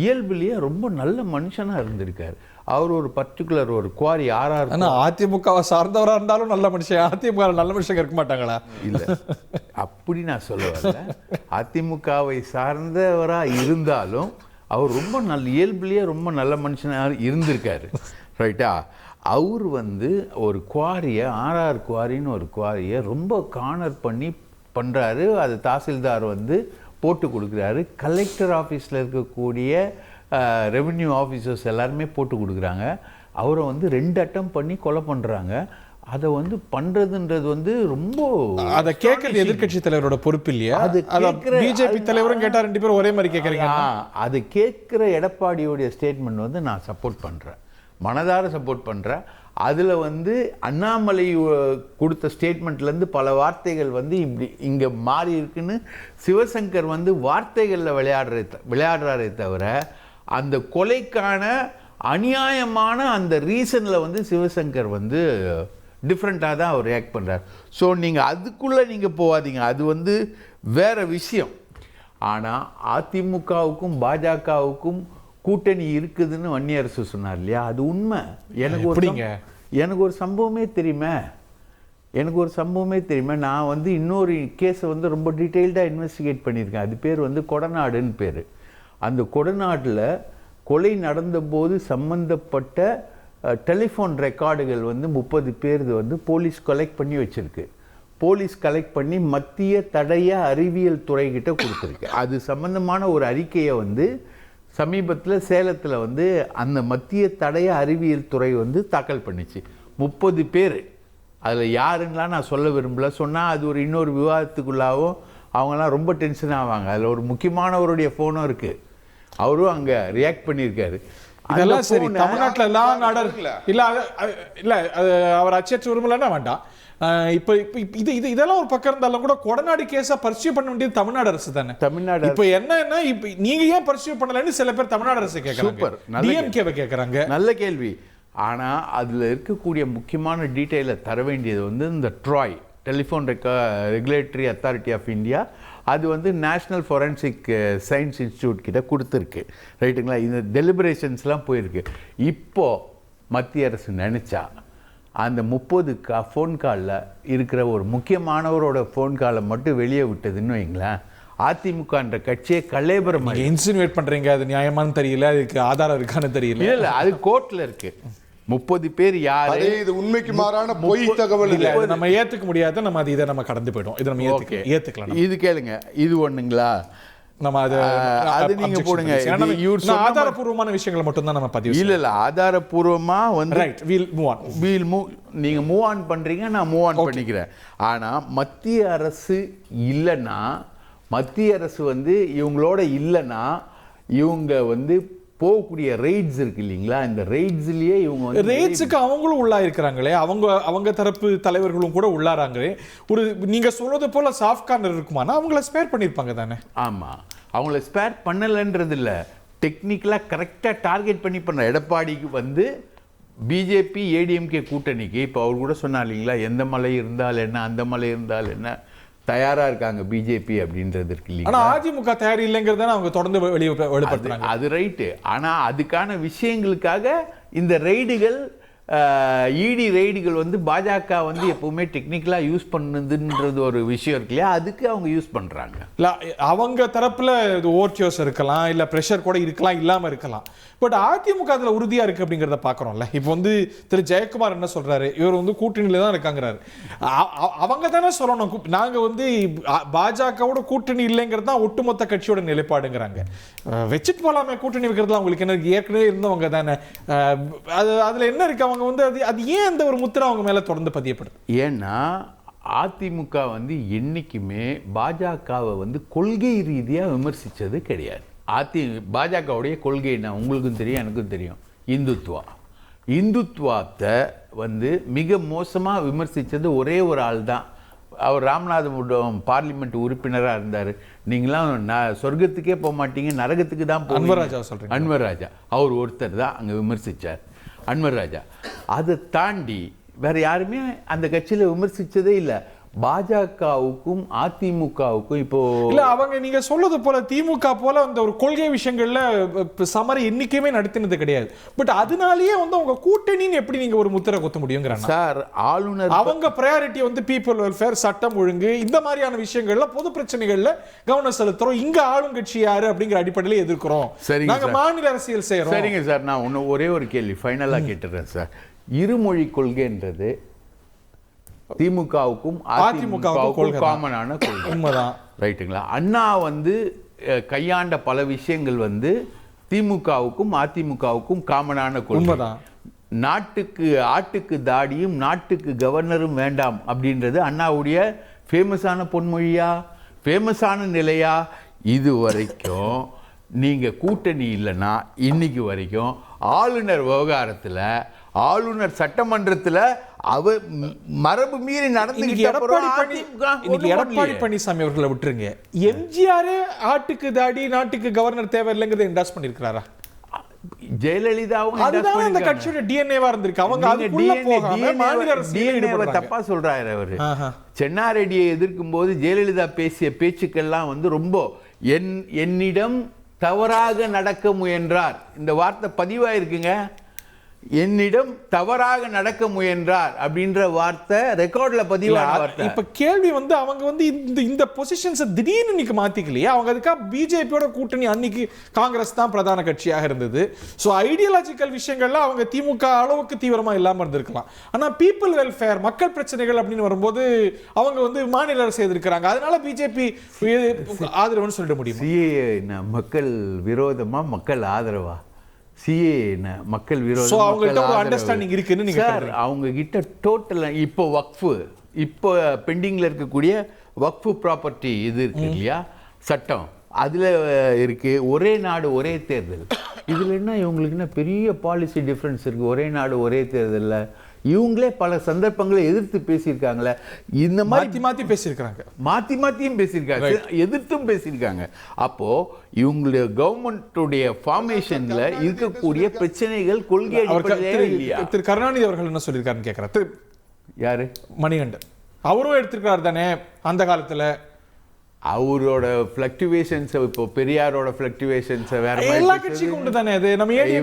இயல்பிலேயே ரொம்ப நல்ல மனுஷனாக இருந்திருக்கார். அவர் ஒரு பர்டிகுலர் ஒரு குவாரி ஆர்ஆர். ஆனால் அதிமுகவை சார்ந்தவராக இருந்தாலும் நல்ல மனுஷன், அதிமுக நல்ல மனுஷங்க இருக்க மாட்டாங்களா? இல்லை, அப்படி நான் சொல்ல வரல. அதிமுகவை சார்ந்தவராக இருந்தாலும் அவர் ரொம்ப இயல்புலேயே ரொம்ப நல்ல மனுஷனாக இருந்திருக்காரு, ரைட்டா? அவர் வந்து ஒரு குவாரியை, ஆர்ஆர் குவாரின்னு ஒரு குவாரியை ரொம்ப கார்னர் பண்ணி பண்ணுறாரு. அது தாசில்தார் வந்து போட்டு கொடுக்குறாரு. கலெக்டர் ஆஃபீஸில் இருக்கக்கூடிய ரெவென்யூ ஆஃபீஸர்ஸ் எல்லாருமே போட்டு கொடுக்குறாங்க. அவரை வந்து 2 அட்டம் பண்ணி கொலை பண்ணுறாங்க. அதை வந்து பண்ணுறதுன்றது வந்து ரொம்ப, அதை கேட்கறது எதிர்க்கட்சி தலைவரோட பொறுப்பு இல்லையா? அது பிஜேபி தலைவரும் கேட்டா 2 பேரும் ஒரே மாதிரி கேட்குறீங்க. அது கேட்குற எடப்பாடியோடைய ஸ்டேட்மெண்ட் வந்து நான் சப்போர்ட் பண்ணுறேன், மனதார சப்போர்ட் பண்ணுறேன். அதில் வந்து அண்ணாமலை கொடுத்த ஸ்டேட்மெண்ட்லேருந்து பல வார்த்தைகள் வந்து இப்படி இங்கே மாறி இருக்குன்னு சிவசங்கர் வந்து வார்த்தைகளில் விளையாடுறாரே தவிர அந்த கொலைக்கான அநியாயமான அந்த ரீசனில் வந்து சிவசங்கர் வந்து டிஃப்ரெண்ட்டாக தான் அவர் ரியாக்ட் பண்ணுறார். ஸோ நீங்கள் அதுக்குள்ளே நீங்கள் போகாதீங்க, அது வந்து வேறு விஷயம். ஆனால் அதிமுகவுக்கும் பாஜகவுக்கும் கூட்டணி இருக்குதுன்னு வன்னியரசு சொன்னார் இல்லையா, அது உண்மை. எனக்கு ஒரு சம்பவமே தெரியுமே. நான் வந்து இன்னொரு கேஸை வந்து ரொம்ப டீட்டெயில்டாக இன்வெஸ்டிகேட் பண்ணியிருக்கேன். அது பேர் வந்து கொடநாடுன்னு பேர். அந்த கொடநாட்டில் கொலை நடந்தபோது சம்பந்தப்பட்ட டெலிஃபோன் ரெக்கார்டுகள் வந்து 30 பேர் வந்து போலீஸ் கலெக்ட் பண்ணி வச்சுருக்கு. போலீஸ் கலெக்ட் பண்ணி மத்திய தடய அறிவியல் துறைகிட்ட கொடுத்துருக்கு. அது சம்பந்தமான ஒரு அறிக்கையை வந்து சமீபத்தில் சேலத்தில் வந்து அந்த மத்திய தடய அறிவியல் துறை வந்து தாக்கல் பண்ணிச்சு. 30 பேர், அதில் யாருன்னெலாம் நான் சொல்ல விரும்பல. சொன்னால் அது ஒரு இன்னொரு விவாதத்துக்குள்ளாகவும் அவங்களாம் ரொம்ப டென்ஷன் ஆவாங்க. அதில் ஒரு முக்கியமானவருடைய ஃபோனும் இருக்குது, அவரும் அங்கே ரியாக்ட் பண்ணியிருக்காரு. இதெல்லாம் சரி, தமிழ்நாட்டில் எல்லாம் இல்லை அவர் அச்சேற்ற விரும்பலன்னா வேண்டாம். இப்போ இதெல்லாம் ஒரு பக்கம் இருந்தாலும் கூட கொடநாடு கேஸை பர்சியூ பண்ண வேண்டியது தமிழ்நாடு அரசு தானே. தமிழ்நாடு இப்போ என்னன்னா, இப்போ நீங்க ஏன் பர்சியூ பண்ணலன்னு சில பேர் தமிழ்நாடு அரசு கேட்கறாங்க, டிஎம்கேவை கேட்கறாங்க. நல்ல கேள்வி. ஆனால் அதில் இருக்கக்கூடிய முக்கியமான டீட்டெயிலை தர வேண்டியது வந்து இந்த TRAI, telephone regulatory authority of India, அது வந்து நேஷ்னல் ஃபொரன்சிக் சயின்ஸ் இன்ஸ்டியூட் கிட்ட கொடுத்துருக்கு, ரைட்டுங்களா? இந்த டெலிபரேஷன்ஸ்லாம் போயிருக்கு. இப்போது மத்திய அரசு நினச்சா அந்த 30 ஃபோன் காலில் இருக்கிற ஒரு முக்கியமானவரோட ஃபோன் காலை மட்டும் வெளியே விட்டதுன்னு வைங்களேன், அதிமுகன்ற கட்சியை கலேபரம் இன்சினுவேட் பண்ணுறீங்க. அது நியாயமானு தெரியல, அதுக்கு ஆதாரம் இருக்கான்னு தெரியல. இல்லை, அது கோர்ட்டில் இருக்கு. 30 பேர் யாரு? இது உண்மைக்கு மாறான பொய் தகவல் இல்லை, நம்ம ஏற்றுக்க முடியாத. நம்ம இதை நம்ம கடந்து போயிடும். இதை நம்ம ஏற்றுக்கலாம். இது கேளுங்க, இது ஒண்ணுங்களா? நம்ம அது நீங்க போடுங்க. ஆதாரபூர்வமான விஷயங்களை மட்டும் தான் நம்ம பதிவு. இல்ல ஆதாரபூர்வமா வந்து ரைட், நீங்க மூவ் ஆன் பண்றீங்க, நான் மூவ் ஆன் பண்ணிக்கிறேன். ஆனா மத்திய அரசு இல்லைன்னா, மத்திய அரசு வந்து இவங்களோட இல்லைன்னா, இவங்க வந்து போகக்கூடிய ரெய்ட்ஸ் இருக்கு இல்லைங்களா, இந்த ரெய்ட்ஸ்லயே இவங்க ரெய்ட்ஸுக்கு அவங்களும் உள்ளா இருக்கிறாங்களே, அவங்க தரப்பு தலைவர்களும் கூட உள்ளாராங்களே. ஒரு நீங்க சொல்றது போல சாஃப்ட் கார்னர் இருக்குமானா அவங்கள ஸ்பேர் பண்ணிருப்பாங்க தானே? ஆமா, அவங்கள ஸ்பேர் பண்ணலன்றது இல்லை, டெக்னிக்கலாக கரெக்டாக டார்கெட் பண்ணி பண்ண. எடப்பாடிக்கு வந்து பிஜேபி ஏடிஎம்கே கூட்டணிக்கு இப்போ அவர் கூட சொன்னார் இல்லைங்களா, எந்த மலை இருந்தால் என்ன, அந்த மலை இருந்தால் என்ன, தயாராக இருக்காங்க பிஜேபி அப்படின்றது இருக்கு இல்லையா. ஆனால் அதிமுக தயார் இல்லைங்கிறத அவங்க தொடர்ந்து வெளிப்படுத்துறாங்க. அது ரைட்டு. ஆனால் அதுக்கான விஷயங்களுக்காக இந்த ரெய்டுகள், இடி ரெய்டுகள் வந்து பாஜக வந்து எப்பவுமே டெக்னிக்கலாக யூஸ் பண்ணுதுன்றது ஒரு விஷயம் இருக்கு இல்லையா, அதுக்கு அவங்க யூஸ் பண்ணுறாங்க. இல்லை, அவங்க தரப்பில் ஓவர்ச்சோர்ஸ் இருக்கலாம், இல்லை ப்ரெஷர் கூட இருக்கலாம், இல்லாமல் இருக்கலாம். பட் அதிமுக அதில் உறுதியாக இருக்குது அப்படிங்கிறத பார்க்குறோம்ல. இப்போ வந்து திரு ஜெயக்குமார் என்ன சொல்கிறாரு, இவர் வந்து கூட்டணியில் தான் இருக்காங்கிறாரு. அவங்க தானே சொல்லணும், நாங்கள் வந்து பாஜகவோட கூட்டணி இல்லைங்கிறது தான் ஒட்டுமொத்த கட்சியோட நிலைப்பாடுங்கிறாங்க. வச்சுட்டு போகலாமே, கூட்டணி வைக்கிறதுலாம் அவங்களுக்கு என்ன, ஏற்கனவே இருந்தவங்க தானே. அதில் என்ன இருக்குது, அவங்க வந்து அது ஏன் அந்த ஒரு முத்திரை அவங்க மேலே தொடர்ந்து பதியப்படுது? ஏன்னா அதிமுக வந்து என்றைக்குமே பாஜகவை வந்து கொள்கை ரீதியாக விமர்சித்தது கிடையாது. பாஜகவுடைய கொள்கை என்ன உங்களுக்கும் தெரியும், எனக்கும் தெரியும், இந்துத்துவத்தை வந்து மிக மோசமாக விமர்சித்தது ஒரே ஒரு ஆள் தான். அவர் ராமநாதபுரம் பார்லிமெண்ட் உறுப்பினராக இருந்தார். நீங்களாம் சொர்க்கத்துக்கே போக மாட்டீங்க, நரகத்துக்கு தான் போக. அன்வர்ராஜா சொல்கிறீங்க? அன்வர்ராஜா அவர் ஒருத்தர் தான் அங்கே விமர்சித்தார், அன்வர்ராஜா. அதை தாண்டி வேறு யாருமே அந்த கட்சியில் விமர்சித்ததே இல்லை. பாஜகவுக்கும் அதிமுகவுக்கும் இப்போ இல்ல அவங்க நீங்க சொல்றது போல திமுக போல அந்த ஒரு கொள்கை விஷயங்கள்ல சமர எண்ணிக்கையுமே நடத்தினது கிடையாது. பட் அதனாலேயே வந்து அவங்க கூட்டணின்னு எப்படி நீங்க ஒரு முத்திரை குத்த முடியுங்கிறாங்க சார். ஆளுநர் அவங்க பிரையாரிட்டி வந்து பீப்புள் வெல்ஃபேர், சட்டம் ஒழுங்கு, இந்த மாதிரியான விஷயங்கள்ல பொது பிரச்சனைகள்ல கவனம் செலுத்துறோம். இங்க ஆளுங்கட்சி யாரு அப்படிங்கிற அடிப்படையில எதிர்க்கிறோம். நாங்க மாநில அரசியல் செய்யறோம். சரிங்க சார், நான் ஒரே ஒரு கேள்வி ஃபைனலா கேட்டுறேன் சார். இருமொழி கொள்கைன்றது திமுகவுக்கும் அதிமுகவுக்கும் காமனான கொள்கை. உண்மைதான், ரைட்டுங்களா? அண்ணா வந்து கையாண்ட பல விஷயங்கள் வந்து திமுகவுக்கும் அதிமுகவுக்கும் காமனான கொள்கை. நாட்டுக்கு ஆட்டுக்கு தாடியும் நாட்டுக்கு கவர்னரும் வேண்டாம் அப்படின்றது அண்ணாவுடைய ஃபேமஸான பொன்மொழியா, ஃபேமஸான நிலையா? இது வரைக்கும் நீங்கள் கூட்டணி இல்லைன்னா இன்னைக்கு வரைக்கும் ஆளுநர் விவகாரத்தில், ஆளுநர் சட்டமன்றத்தில் அவர் மரபு மீறி நடந்து எடப்பாடி பழனிசாமி அவர்களை விட்டுருங்க, எம்ஜிஆரே ஆட்டுக்கு தாடி நாட்டுக்கு கவர்னர் தேவையில்லைங்கிறத என்டாஸ் பண்ணிருக்கிறாரா? ஜெயலலிதாவும் அதுதான் அந்த கட்சியோட டிஎன்ஏவா இருந்திருக்கு. அவங்க அதுக்குள்ள போகாம மாநில அரசியல் தப்பா சொல்றாரு அவரு. சென்னாரெட்டியை எதிர்க்கும் போது ஜெயலலிதா பேசிய பேச்சுக்கெல்லாம் வந்து ரொம்ப என்னிடம் தவறாக நடக்க முயன்றார், இந்த வார்த்தை பதிவாயிருக்குங்க. என்னிடம் தவறாக நடக்க முயன்றார் அப்படின்ற வார்த்தை ரெக்கார்ட்ல பதிவான வார்த்தை. இப்ப கேள்வி வந்து அவங்க வந்து இந்த பொசிஷன்ஸ் திடீர்னு இன்னைக்கு மாத்திக்கலையே. அவங்க அதுக்காக பிஜேபியோட கூட்டணி அன்னைக்கு காங்கிரஸ் தான் பிரதான கட்சியாக இருந்தது. ஸோ ஐடியாலஜிக்கல் விஷயங்கள்ல அவங்க திமுக அளவுக்கு தீவிரமா இல்லாம இருந்திருக்கலாம். ஆனா பீப்புள் வெல்ஃபேர், மக்கள் பிரச்சனைகள் அப்படின்னு வரும்போது அவங்க வந்து மாநில அரசு எதிர்க்கிறாங்க. அதனால பிஜேபி ஆதரவுன்னு சொல்லிட முடியும். சிஏ மக்கள் விரோதமா மக்கள் ஆதரவா? சிஏ மக்கள் விரோதம், அவங்க கிட்ட டோட்டல் இப்போ வக்ஃபு, இப்போ பெண்டிங்கில் இருக்கக்கூடிய வக்ஃபு ப்ராப்பர்ட்டி இது இருக்கு இல்லையா, சட்டம், அதில் இருக்கு ஒரே நாடு ஒரே தேர்தல். இதில் என்ன இவங்களுக்கு என்ன பெரிய பாலிசி டிஃப்ரென்ஸ் இருக்குது? ஒரே நாடு ஒரே தேர்தலில் இவங்களே பல சந்தர்ப்பங்களை எதிர்த்து பேசியிருக்காங்களே. இந்த மாதிரி மாற்றியும் பேசியிருக்காங்க, எதிர்த்தும் பேசியிருக்காங்க. அப்போ இவங்களுடைய கவர்மெண்ட்டுடைய ஃபார்மேஷன்ல இருக்கக்கூடிய பிரச்சனைகள் கொள்கை இல்லையா? திரு கருணாநிதி அவர்கள் என்ன சொல்லியிருக்காருன்னு கேட்கிறார். யாரு? மணிகண்டன் அவரும் எடுத்திருக்காரு தானே அந்த காலத்துல. அவரோட ஃப்ளக்சுவேஷன்ஸ், இப்போ பெரியாரோட ஃப்ளக்சுவேஷன்ஸ் வேற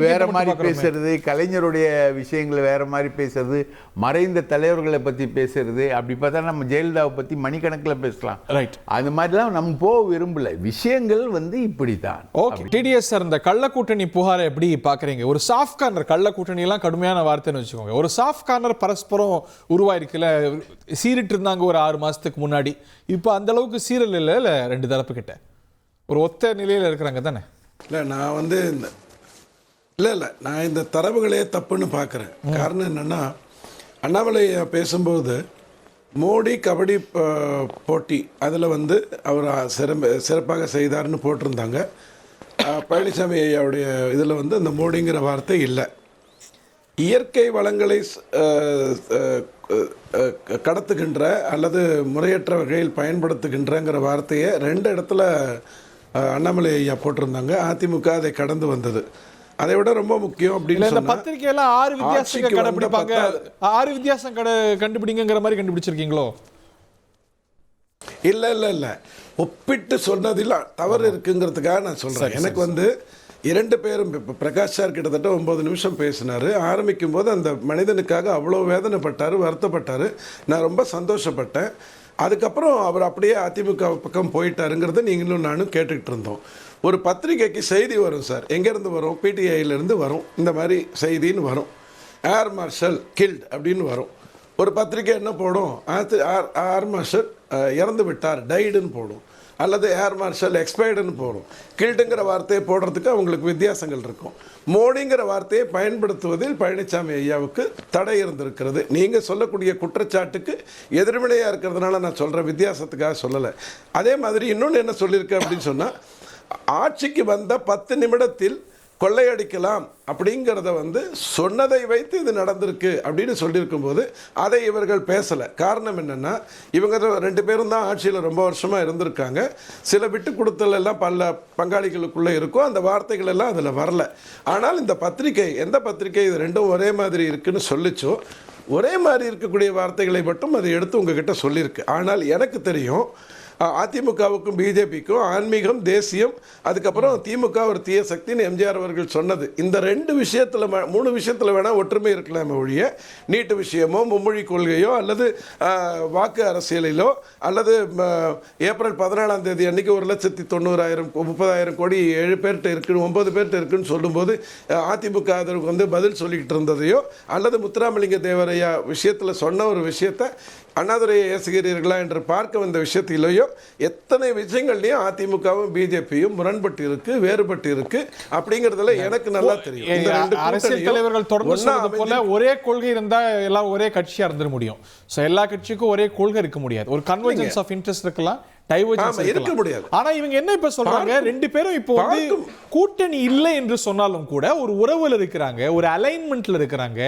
வேற மாதிரி பேசுறது, கலைஞருடைய விஷயங்களை வேற மாதிரி பேசுறது, மறைந்த தலைவர்களை பத்தி பேசுறது. அப்படி பார்த்தா நம்ம ஜெயலலிதாவை பத்தி மணிக்கணக்கில் பேசலாம். ரைட், அந்த மாதிரிலாம் நம்ம போக விரும்பல. விஷயங்கள் வந்து இப்படித்தான். ஓகே, டிடிஎஸ் சார், இந்த கள்ள கூட்டணி புகாரை எப்படி பாக்குறீங்க? ஒரு சாஃப்ட் கார்னர், கள்ள கூட்டணி எல்லாம் கடுமையான வார்த்தைன்னு வச்சுக்கோங்க, ஒரு சாஃப்ட் கார்னர் பரஸ்பரம் உருவாயிருக்குல்ல. சீரிட்டு இருந்தாங்க ஒரு 6 மாசத்துக்கு முன்னாடி. இப்போ அந்த அளவுக்கு சீரல் இல்லை, ரெண்டு தரப்பு கிட்ட ஒரு ஒத்த நிலையில் இருக்கிறாங்க தானே? இல்லை, நான் வந்து நான் இந்த தரவுகளே தப்புன்னு பார்க்குறேன். காரணம் என்னென்னா, அண்ணாமலை பேசும்போது மோடி கபடி போட்டி அதில் வந்து அவர் சிறப்பாக செய்தார்னு போட்டிருந்தாங்க. பழனிசாமி ஐயாவுடைய இதில் வந்து அந்த மோடிங்கிற வார்த்தை இல்லை. இயற்கை வளங்களை கடத்துகின்ற அல்லது முறையற்ற வகையில் பயன்படுத்துகின்றங்கிற வார்த்தையை 2 இடத்துல அண்ணாமலை ஐயா போட்டிருந்தாங்க. அதிமுக அதை கடந்து வந்தது. அதை விட ரொம்ப முக்கியம் அப்படின்னு சொன்னா, பத்திரிகையில 6 வித்தியாசம் கண்டுபிடிப்பாங்க, 6 வித்தியாசம் கண்டுபிடிங்கிற மாதிரி கண்டுபிடிச்சிருக்கீங்களோ? இல்லை, ஒப்பிட்டு சொன்னதில் தவறு இருக்குங்கிறதுக்காக நான் சொல்றேன். எனக்கு வந்து 2 பேரும், இப்போ பிரகாஷ் சார் கிட்டத்தட்ட 9 நிமிஷம் பேசினார். ஆரம்பிக்கும் போது அந்த மனிதனுக்காக அவ்வளோ வேதனைப்பட்டார், வருத்தப்பட்டார். நான் ரொம்ப சந்தோஷப்பட்டேன். அதுக்கப்புறம் அவர் அப்படியே அதிமுக பக்கம் போயிட்டாருங்கிறத நீங்களும் நானும் கேட்டுக்கிட்டு இருந்தோம். ஒரு பத்திரிகைக்கு செய்தி வரும் சார், எங்கேருந்து வரும்? பிடிஐயிலேருந்து வரும். இந்த மாதிரி செய்தின்னு வரும், ஏர் மார்ஷல் கில்ட் அப்படின்னு வரும். ஒரு பத்திரிகை என்ன போடும்? ஏர் மார்ஷல் இறந்து விட்டார், டைடுன்னு போடும், அல்லது ஏர் மார்ஷல் எக்ஸ்பயர்டுன்னு போடும். கில்ட்டுங்கிற வார்த்தையை போடுறதுக்கு அவங்களுக்கு வித்தியாசங்கள் இருக்கும். மோடிங்கிற வார்த்தையை பயன்படுத்துவதில் பழனிசாமி ஐயாவுக்கு தடை இருந்திருக்கிறது. நீங்கள் சொல்லக்கூடிய குற்றச்சாட்டுக்கு எதிர்வினையாக இருக்கிறதுனால நான் சொல்கிறேன், வித்தியாசத்துக்காக சொல்லலை. அதே மாதிரி இன்னொன்று என்ன சொல்லியிருக்கேன் அப்படின்னு சொன்னால், ஆட்சிக்கு வந்த 10 நிமிடத்தில் கொள்ளையடிக்கலாம் அப்படிங்கிறத வந்து சொன்னதை வைத்து இது நடந்திருக்கு அப்படின்னு சொல்லியிருக்கும் போது அதை இவர்கள் பேசலை. காரணம் என்னென்னா, இவங்க 2 பேரும் தான் ஆட்சியில் ரொம்ப வருஷமாக இருந்திருக்காங்க. சில விட்டு கொடுத்தல் எல்லாம் பல பங்காளிகளுக்குள்ளே இருக்கும், அந்த வார்த்தைகள் எல்லாம் அதில் வரல. ஆனால் இந்த பத்திரிகை, எந்த பத்திரிகை இது 2ம் ஒரே மாதிரி இருக்குன்னு சொல்லிச்சோ, ஒரே மாதிரி இருக்கக்கூடிய வார்த்தைகளை மட்டும் அதை எடுத்து உங்ககிட்ட சொல்லியிருக்கு. ஆனால் எனக்கு தெரியும் அதிமுகவுக்கும் பிஜேபிக்கும் ஆன்மீகம், தேசியம், அதுக்கப்புறம் திமுக ஒரு தீய சக்தின்னு எம்ஜிஆர் அவர்கள் சொன்னது. இந்த 2 விஷயத்தில் 3 விஷயத்தில் வேணால் ஒற்றுமை இருக்கலாம் ஒழிய நீட்டு விஷயமோ, மும்மொழி கொள்கையோ, அல்லது வாக்கு அரசியலிலோ, அல்லது ஏப்ரல் 14ஆம் தேதி அன்னைக்கு 1,90,000 30,000 கோடி 7 பேர்கிட்ட இருக்குன்னு 9 பேர்கிட்ட இருக்குன்னு சொல்லும்போது அதிமுக அதற்கு வந்து பதில் சொல்லிக்கிட்டு இருந்ததையோ, அல்லது முத்துராமலிங்க தேவரையா விஷயத்தில் சொன்ன ஒரு விஷயத்தை அண்ணாதுரையை ஏசுகிறீர்களா என்று பார்க்க வந்த விஷயத்திலேயோ எத்தனை விஷயங்கள்லையும் அதிமுகவும் பிஜேபியும் முரண்பட்டு இருக்கு, வேறுபட்டு இருக்கு அப்படிங்கிறதுல எனக்கு நல்லா தெரியும். அரசியல் தலைவர்கள் தொடர்ந்து சொல்றது போல ஒரே கொள்கை இருந்தா எல்லாம் ஒரே கட்சியா இருந்துட முடியும். சோ எல்லா கட்சிக்கும் ஒரே கொள்கை இருக்க முடியாது. ஒரு கன்வர்ஜென்ஸ் ஆஃப் இன்ட்ரெஸ்ட் இருக்கலாம், டைவர்ஜென்ஸ் இருக்க முடியாது. ஆனா இவங்க என்ன இப்ப சொல்றாங்க, 2 பேரும் இப்போ வந்து கூட்டணி இல்லை என்று சொன்னாலும் கூட ஒரு உறவுல இருக்கிறாங்க, ஒரு அலைன்மெண்ட்ல இருக்கிறாங்க.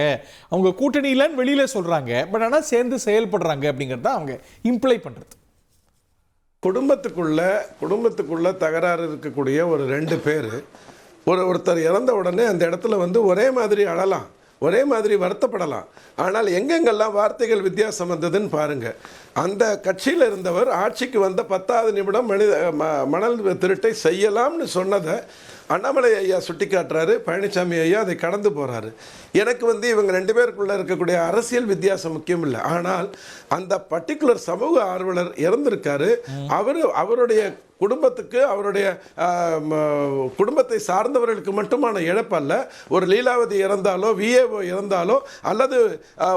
அவங்க கூட்டணி இல்லைன்னு வெளியில சொல்றாங்க, பட் ஆனா சேர்ந்து செயல்படுறாங்க அப்படிங்கறத அவங்க இம்ப்ளை பண்றது. குடும்பத்துக்குள்ள தகராறு இருக்கக்கூடிய ஒரு 2 பேர் ஒருத்தர் இறந்த உடனே அந்த இடத்துல வந்து ஒரே மாதிரி அழலாம், ஒரே மாதிரி வருத்தப்படலாம். ஆனால் எங்கெங்கெல்லாம் வார்த்தைகள் வித்தியாசம் வந்ததுன்னு பாருங்க. அந்த கட்சியில் இருந்தவர் ஆட்சிக்கு வந்த 10வது நிமிடம் மணல் திருட்டை செய்யலாம்னு சொன்னதை அண்ணாமலை ஐயா சுட்டி காட்டுறாரு, பழனிசாமி ஐயா அதை கடந்து போறாரு. எனக்கு வந்து இவங்க 2 பேருக்குள்ள இருக்கக்கூடிய அரசியல் வித்தியாசம் முக்கியம் இல்லை. ஆனால் அந்த பர்டிகுலர் சமூக ஆர்வலர் இறந்திருக்காரு. அவருடைய குடும்பத்துக்கு, அவருடைய குடும்பத்தை சார்ந்தவர்களுக்கு மட்டுமான இழப்பல்ல. ஒரு லீலாவதி இறந்தாலோ, விஏஓ இறந்தாலோ, அல்லது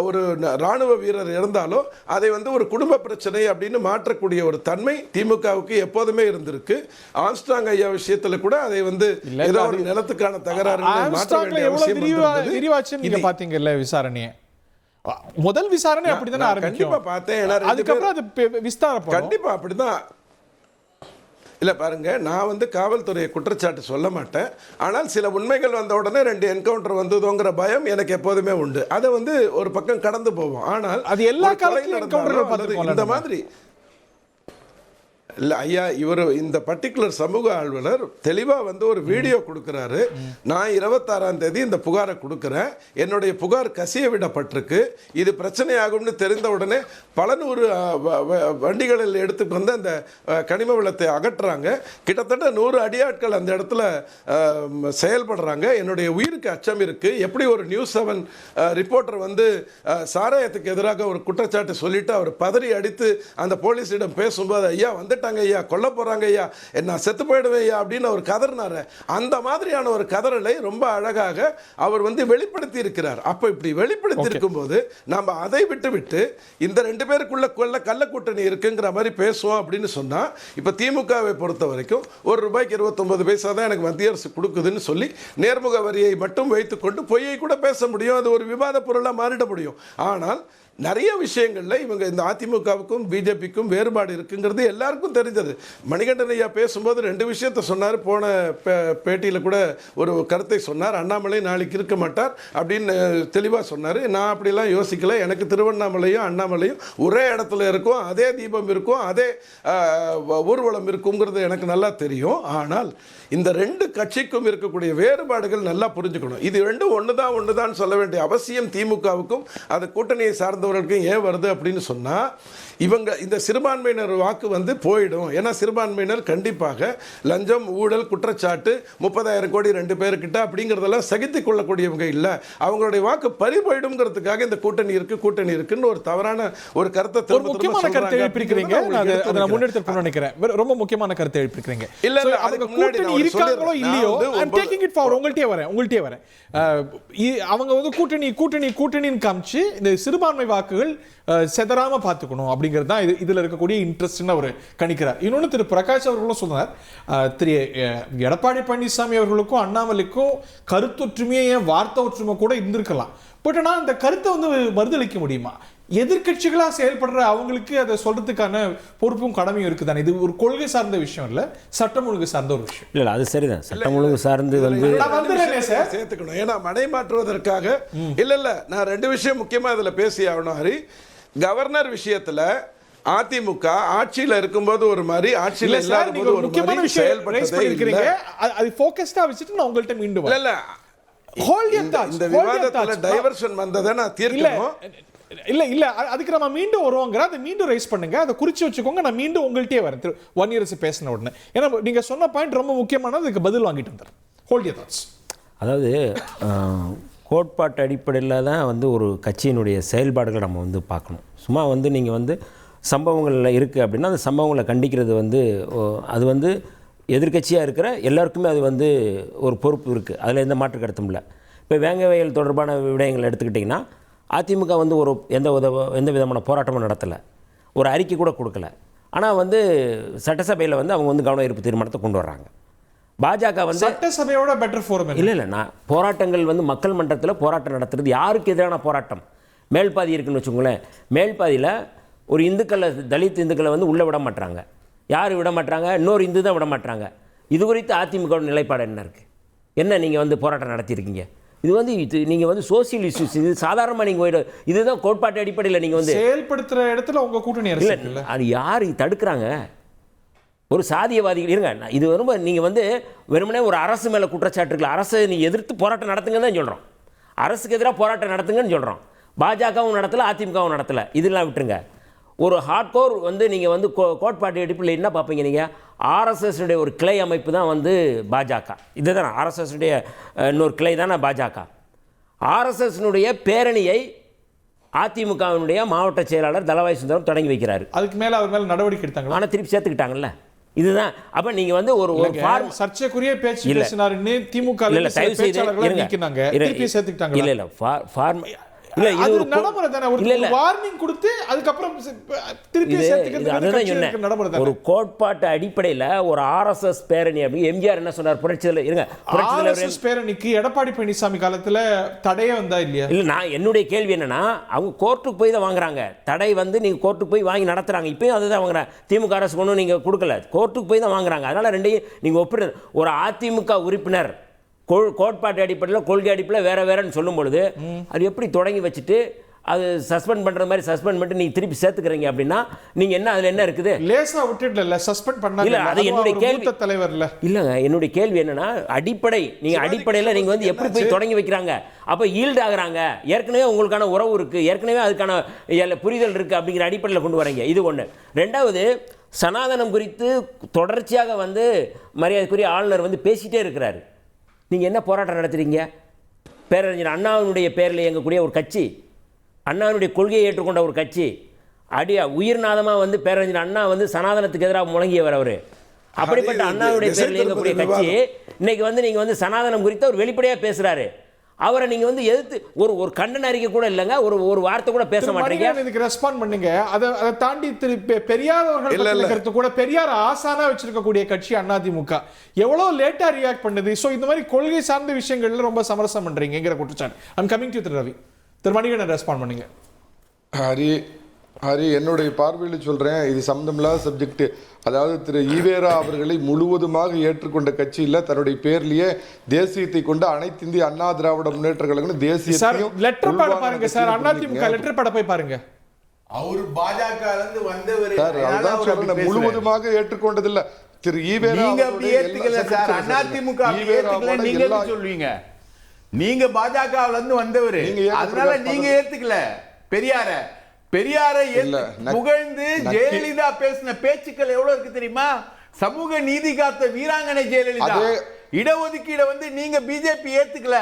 ஒரு இராணுவ வீரர் இறந்தாலோ அதை வந்து ஒரு குடும்ப பிரச்சனை அப்படின்னு மாற்றக்கூடிய ஒரு தன்மை திமுகவுக்கு எப்போதுமே இருந்திருக்கு. ஆம்ஸ்ட்ராங் ஐயா விஷயத்துல கூட அதை வந்து ஏதோ ஒரு நிலத்துக்கான தகராறு மாற்ற வேண்டிய அவசியம் நீங்க பாத்தீங்கல்ல விசாரணையை. முதல் விசாரணை அப்படிதானே ஆரம்பிக்கும். கண்டிப்பா பார்த்தேன். அதுக்கப்புறம் அது விஸ்தாரம் கண்டிப்பா அப்படிதான். இல்லை பாருங்க, நான் வந்து காவல்துறையை குற்றச்சாட்டு சொல்ல மாட்டேன். ஆனால் சில உண்மைகள் வந்த உடனே 2 என்கவுண்டர் வந்ததோங்கிற பயம் எனக்கு எப்போதுமே உண்டு. அதை வந்து ஒரு பக்கம் கடந்து போவோம். ஆனால் அது எல்லா காலத்திலும் இந்த மாதிரி இல்லை ஐயா, இவர் இந்த பர்டிகுலர் சமூக ஆர்வலர் தெளிவாக வந்து ஒரு வீடியோ கொடுக்குறாரு. நான் 26ஆம் தேதி இந்த புகாரை கொடுக்குறேன், என்னுடைய புகார் கசிய விடப்பட்டிருக்கு, இது பிரச்சனையாகும்னு தெரிந்த உடனே பல 100 வண்டிகளில் எடுத்து வந்து அந்த கனிம வளத்தை அகற்றுறாங்க. கிட்டத்தட்ட 100 அடியாட்கள் அந்த இடத்துல செயல்படுறாங்க. என்னுடைய உயிருக்கு அச்சம் இருக்கு. எப்படி ஒரு நியூஸ் 7 ரிப்போர்ட்டர் வந்து சாராயத்துக்கு எதிராக ஒரு குற்றச்சாட்டு சொல்லிட்டு அவர் பதறி அடித்து அந்த போலீஸிடம் பேசும்போது, ஐயா வந்துட்டாங்க ஐயா, கொல்ல போறாங்க ஐயா, நான் செத்து போயிடுவேன் ஐயா அப்படின்னு அவர் கதறினாரு. அந்த மாதிரியான ஒரு கதறலை ரொம்ப அழகாக அவர் வந்து வெளிப்படுத்தி இருக்கிறார். அப்ப இப்படி வெளிப்படுத்தி இருக்கும் போது நாம அதை விட்டு இந்த 2 பேருக்குள்ள கள்ள கூட்டணி இருக்குங்கிற மாதிரி பேசுவோம் அப்படின்னு சொன்னா, இப்ப திமுகவை பொறுத்த வரைக்கும் ₹1 29 பைசா தான் எனக்கு மத்திய அரசு கொடுக்குதுன்னு சொல்லி நேர்முக வரியை மட்டும் வைத்துக்கொண்டு பொய்யை கூட பேச முடியும். அது ஒரு விவாத பொருளா மாறிட முடியும். ஆனால் நிறைய விஷயங்கள்ல இவங்க இந்த அதிமுகவுக்கும் பிஜேபிக்கும் வேறுபாடு இருக்குங்கிறது எல்லாருக்கும் தெரிஞ்சது. மணிகண்டன் ஐயா பேசும்போது 2 விஷயத்தை சொன்னார். போன பேட்டியில் கூட ஒரு கருத்தை சொன்னார், அண்ணாமலை நாளைக்கு இருக்க மாட்டார் அப்படின்னு தெளிவாக சொன்னார். நான் அப்படிலாம் யோசிக்கல. எனக்கு திருவண்ணாமலையும் அண்ணாமலையும் ஒரே இடத்துல இருக்கும், அதே தீபம் இருக்கும், அதே ஊர்வலம் இருக்குங்கிறது எனக்கு நல்லா தெரியும். ஆனால் இந்த 2 கட்சிக்கும் இருக்கக்கூடிய வேறுபாடுகள் நல்லா புரிஞ்சுக்கணும். இது 2 ஒண்ணுதான் சொல்ல வேண்டிய அவசியம் திமுகவுக்கும் அது கூட்டணியை சார்ந்தவர்களுக்கும் ஏன் வருது அப்படின்னு சொன்னா, இவங்க இந்த சிறுபான்மையினர் வாக்கு வந்து போயிடும். ஏன்னா சிறுபான்மையினர் கண்டிப்பாக லஞ்சம், ஊழல், குற்றச்சாட்டு 30,000 கோடி 2 பேருக்கிட்ட அப்படிங்கிறதெல்லாம் சகித்து கொள்ளக்கூடியவங்க இல்லை. அவங்களுடைய வாக்கு பறி போயிடும்ங்கிறதுக்காக இந்த கூட்டணி இருக்குன்னு ஒரு தவறான ஒரு கருத்தை எழுப்பிருக்கிறீங்க. நினைக்கிறேன் ரொம்ப முக்கியமான கருத்தை எழுப்பிருக்கிறீங்க. இல்ல அதுக்கு முன்னாடி இருக்காங்களோ இல்லையோ, I'm taking it forward. உங்கள்கிட்டயே வரேன். அவங்க வந்து கூட்டணின்னு காமிச்சு இந்த சிறுபான்மை வாக்குகள் செதறாம பார்த்துக்கணும் அப்படிங்கிறது தான் இதுல இருக்கக்கூடிய இன்ட்ரெஸ்ட்னு அவர் கணிக்கிறார். இன்னொன்று திரு பிரகாஷ் அவர்களும் சொன்னார், திரு எடப்பாடி பழனிசாமி அவர்களுக்கும் அண்ணாமலைக்கும் கருத்தொற்றுமையே வார்த்தை ஒற்றுமை கூட இருந்திருக்கலாம். பட் ஆனால் அந்த கருத்தை வந்து மறுதளிக்க முடியுமா? எதிர்கட்சிகளா செயல்படுற அவங்களுக்கு அதை சொல்றதுக்கான பொறுப்பும் கடமையும் இருக்குதானே. இது ஒரு கொள்கை சார்ந்த விஷயம் இல்ல, சட்டம் ஒழுங்கு சார்ந்த ஒரு விஷயம். இல்ல அது சரிதான், சட்டம் ஒழுங்கு சார்ந்து வந்து சேர்த்துக்கணும். ஏன்னா மடை மாற்றுவதற்காக இல்ல நான் 2 விஷயம் முக்கியமா இதுல பேசி ஆகணும். ஹரி, கவர்னர் விஷயத்துல அதிமுக ஆட்சியில இருக்கும்போது ஒரு மாதிரி, ஆட்சியில இல்லாத போது ஒரு மாதிரி செயல்பட்டு அது ஃபோக்கஸ்டா வச்சிட்டு நான் உங்கள்ட்ட மீண்டும் இல்ல Hold your thoughts. இந்த Hold your விவாதத்துல thoughts. டைவர்ஷன் வந்ததை நான் இல்ல தீர்க்கணும். இல்ல அதுக்கு நம்ம மீண்டும் வருவோங்கிற அதை மீண்டும் ரைஸ் பண்ணுங்க, அதை குறிச்சு வச்சுக்கோங்க. நான் மீண்டும் உங்கள்கிட்டயே வரேன் 1 years பேசின உடனே. ஏன்னா நீங்க சொன்ன பாயிண்ட் ரொம்ப முக்கியமானது, அதுக்கு பதில் வாங்கிட்டு வந்துடுறேன். Hold your thoughts. அதாவது கோட்பாட்டு அடிப்படையில் தான் வந்து ஒரு கட்சியினுடைய செயல்பாடுகளை நம்ம வந்து பார்க்கணும். சும்மா வந்து நீங்கள் வந்து சம்பவங்களில் இருக்குது அப்படின்னா அந்த சம்பவங்களை கண்டிக்கிறது வந்து அது வந்து எதிர்க்கட்சியாக இருக்கிற எல்லாருக்குமே அது வந்து ஒரு பொறுப்பு இருக்குது. அதில் எந்த மாற்று கருத்தும் இல்லை. இப்போ வேங்க வயல் தொடர்பான விடயங்களை எடுத்துக்கிட்டிங்கன்னா அதிமுக வந்து எந்த விதமான போராட்டமும் நடத்தலை, ஒரு அறிக்கை கூட கொடுக்கல. ஆனால் வந்து சட்டசபையில் வந்து அவங்க வந்து கவன ஈர்ப்பு தீர்மானத்தை கொண்டு வர்றாங்க. பாஜக வந்து சட்டசபையோட பெட்டர் ஃபோரம் இல்லை நான் போராட்டங்கள் வந்து மக்கள் மன்றத்தில் போராட்டம் நடத்துறது யாருக்கு எதிரான போராட்டம்? மேல்பாதி இருக்குன்னு வச்சுக்கோங்களேன். மேல்பாதியில் ஒரு இந்துக்களை, தலித் இந்துக்களை வந்து உள்ளே விட மாட்டாங்க. யார் விட மாட்டாங்க? இன்னொரு இந்து தான் விட மாட்டாங்க. இது குறித்து அதிமுக நிலைப்பாடு என்ன இருக்குது? என்ன நீங்கள் வந்து போராட்டம் நடத்தியிருக்கீங்க? இது வந்து நீங்கள் வந்து சோசியல் இஷ்யூஸ், இது சாதாரணமாக நீங்கள் இதுதான் கோட்பாட்டு அடிப்படையில் நீங்கள் வந்து செயல்படுத்துகிற இடத்துல உங்கள் கூட்டணி அரசு இல்லை. அது யார் தடுக்கிறாங்க? ஒரு சாதியவாதிகள் இருங்க. இது ரொம்ப நீங்கள் வந்து வெறுமனே ஒரு அரசு மேலே குற்றச்சாட்டு இருக்குல்ல, அரசை நீ எதிர்த்து போராட்டம் நடத்துங்கன்னு தான் சொல்கிறோம். அரசுக்கு எதிராக போராட்டம் நடத்துங்கன்னு சொல்கிறோம். பாஜகவும் நடத்தலை, அதிமுகவும் நடத்தலை, இதெல்லாம் விட்டுருங்க. ஒரு ஹார்ட்கோர் வந்து நீங்கள் வந்து கோட்பாட்டு அடிப்படையில் என்ன பார்ப்பீங்க? நீங்கள் ஆர்எஸ்எஸ்னுடைய ஒரு கிளை அமைப்பு தான் வந்து பாஜக. இதுதான் ஆர்எஸ்எஸ்னுடைய இன்னொரு கிளை தானே பாஜக. ஆர்எஸ்எஸ்னுடைய பேரணியை அதிமுகவினுடைய மாவட்ட செயலாளர் தலவாய் சுந்தரம் தொடங்கி வைக்கிறாரு. அதுக்கு மேலே அவர் மேலே நடவடிக்கை எடுத்தாங்க, ஆனால் திருப்பி சேர்த்துக்கிட்டாங்கல்ல. இதுதான் அப்போ நீங்கள் வந்து ஒரு சர்ச்சைக்குரிய பேச்சு பேசினாருன்னு திமுக இல்லை தயவு செய்து சேர்த்துக்கிட்டாங்க. இல்லை ஃபார்ம் இல்லை இது ஒரு நடைமுறை தானே. ஒரு வார்னிங் கொடுத்து அதுக்கப்புறம் திருப்பி சேர்த்துக்கிறது ஒரு கோட்பாட்டு அடிப்படையில் ஒரு ஆர்எஸ்எஸ் பேரணி. அப்படி எம்ஜிஆர் என்ன சொன்னார்? புரட்சித் பேரணிக்கு எடப்பாடி பழனிசாமி காலத்துல தடையே வந்தா இல்லையா? இல்லை நான் என்னுடைய கேள்வி என்னன்னா, அவங்க கோர்ட்டுக்கு போய் தான் வாங்குறாங்க. தடை வந்து நீங்கள் கோர்ட்டுக்கு போய் வாங்கி நடத்துறாங்க. இப்பயும் அதுதான் வாங்குறாங்க. திமுக அரசு ஒன்றும் நீங்கள் கொடுக்கல, கோர்ட்டுக்கு போய் தான் வாங்குறாங்க. அதனால ரெண்டையும் நீங்கள் ஒப்பிடுறது. ஒரு அதிமுக உறுப்பினர் கோட்பாட்டு அடிப்படையில் கொள்கை அடிப்படையில் வேறன்னு சொல்லும் பொழுது அது எப்படி தொடங்கி வச்சுட்டு அது சஸ்பெண்ட் பண்ணுற மாதிரி சஸ்பெண்ட் பண்ணிட்டு நீங்கள் திருப்பி சேர்த்துக்கிறீங்க அப்படின்னா நீங்கள் என்ன அதில் என்ன இருக்குது? லேசாக விட்டுடல, சஸ்பெண்ட் பண்ணாங்க. இல்லை அது என்னுடைய கேள்வி தலைவர் இல்லை. இல்லைங்க, என்னுடைய கேள்வி என்னன்னா, அடிப்படையில் நீங்கள் வந்து எப்படி போய் தொடங்கி வைக்கிறாங்க? அப்போ ஈல்டு ஆகுறாங்க. ஏற்கனவே உங்களுக்கான உறவு இருக்குது, ஏற்கனவே அதுக்கான புரிதல் இருக்குது, அப்படிங்கிற அடிப்படையில் கொண்டு வரீங்க. இது ஒன்று. ரெண்டாவது, சனாதனம் குறித்து தொடர்ச்சியாக வந்து மரியாதைக்குரிய ஆளுநர் வந்து பேசிகிட்டே இருக்கிறாரு. நீங்கள் என்ன போராட்டம் நடத்துறீங்க? பேரறிஞர் அண்ணாவினுடைய பேரில் இயங்கக்கூடிய ஒரு கட்சி, அண்ணாவினுடைய கொள்கையை ஏற்றுக்கொண்ட ஒரு கட்சி, உயிர்நாதமாக வந்து பேரறிஞர் அண்ணா வந்து சனாதனத்துக்கு எதிராக முழங்கியவர் அவர். அப்படிப்பட்ட அண்ணாவுடைய பேரில் இயங்கக்கூடிய கட்சி இன்னைக்கு வந்து நீங்கள் வந்து சனாதனம் குறித்து ஒரு வெளிப்படையாக பேசுகிறாரு. அவரை நீங்க வந்து எதிர்த்து ஒரு கண்டன அறிக்கை கூட இல்லைங்க, ஒரு வார்த்தை கூட பேச மாட்டீங்க. இதுக்கு ரெஸ்பாண்ட் பண்ணுங்க. அதை தாண்டி பெரியார் அவர்கள் கூட பெரியார் ஆசானா வச்சிருக்கக்கூடிய கட்சி அதிமுக எவ்வளவு லேட்டா ரியாக்ட் பண்ணுது. சோ இந்த மாதிரி கொள்கை சார்ந்த விஷயங்கள்ல ரொம்ப சமரசம் பண்றீங்கிற குற்றச்சாட்டு. I'm coming to Thiru Ravi. Thiru Manikandan respond பண்ணுங்க. ஹரி, என்னுடைய பார்வையில் சொல்கிறேன், இது சம்பந்தமில்லாத சப்ஜெக்ட். அதாவது திரு ஈவேரா அவர்களை முழுவதுமாக ஏற்றுக்கொண்ட கட்சியில் தன்னுடைய பேர்லேயே தேசியத்தை கொண்டு அனைத்து இந்திய அண்ணா திராவிட முன்னேற்ற கழகம் தேசியத்தையும் அவர் பாஜக வந்தவர் முழுவதுமாக ஏற்றுக்கொண்டதில்லை. திரு ஈவேரா சொல்லுவீங்க, நீங்க பாஜகவுல இருந்து வந்தவர், அதனால நீங்க ஏத்துக்கல பெரியாரை புகழ்ந்து ஜெயலலிதா பேசின பேச்சுக்கள் எவ்வளவு இருக்கு தெரியுமா? சமூக நீதி காத்த வீராங்கனை ஜெயலலிதா. இடஒதுக்கீடு வந்து நீங்க பிஜேபி ஏத்துக்கல,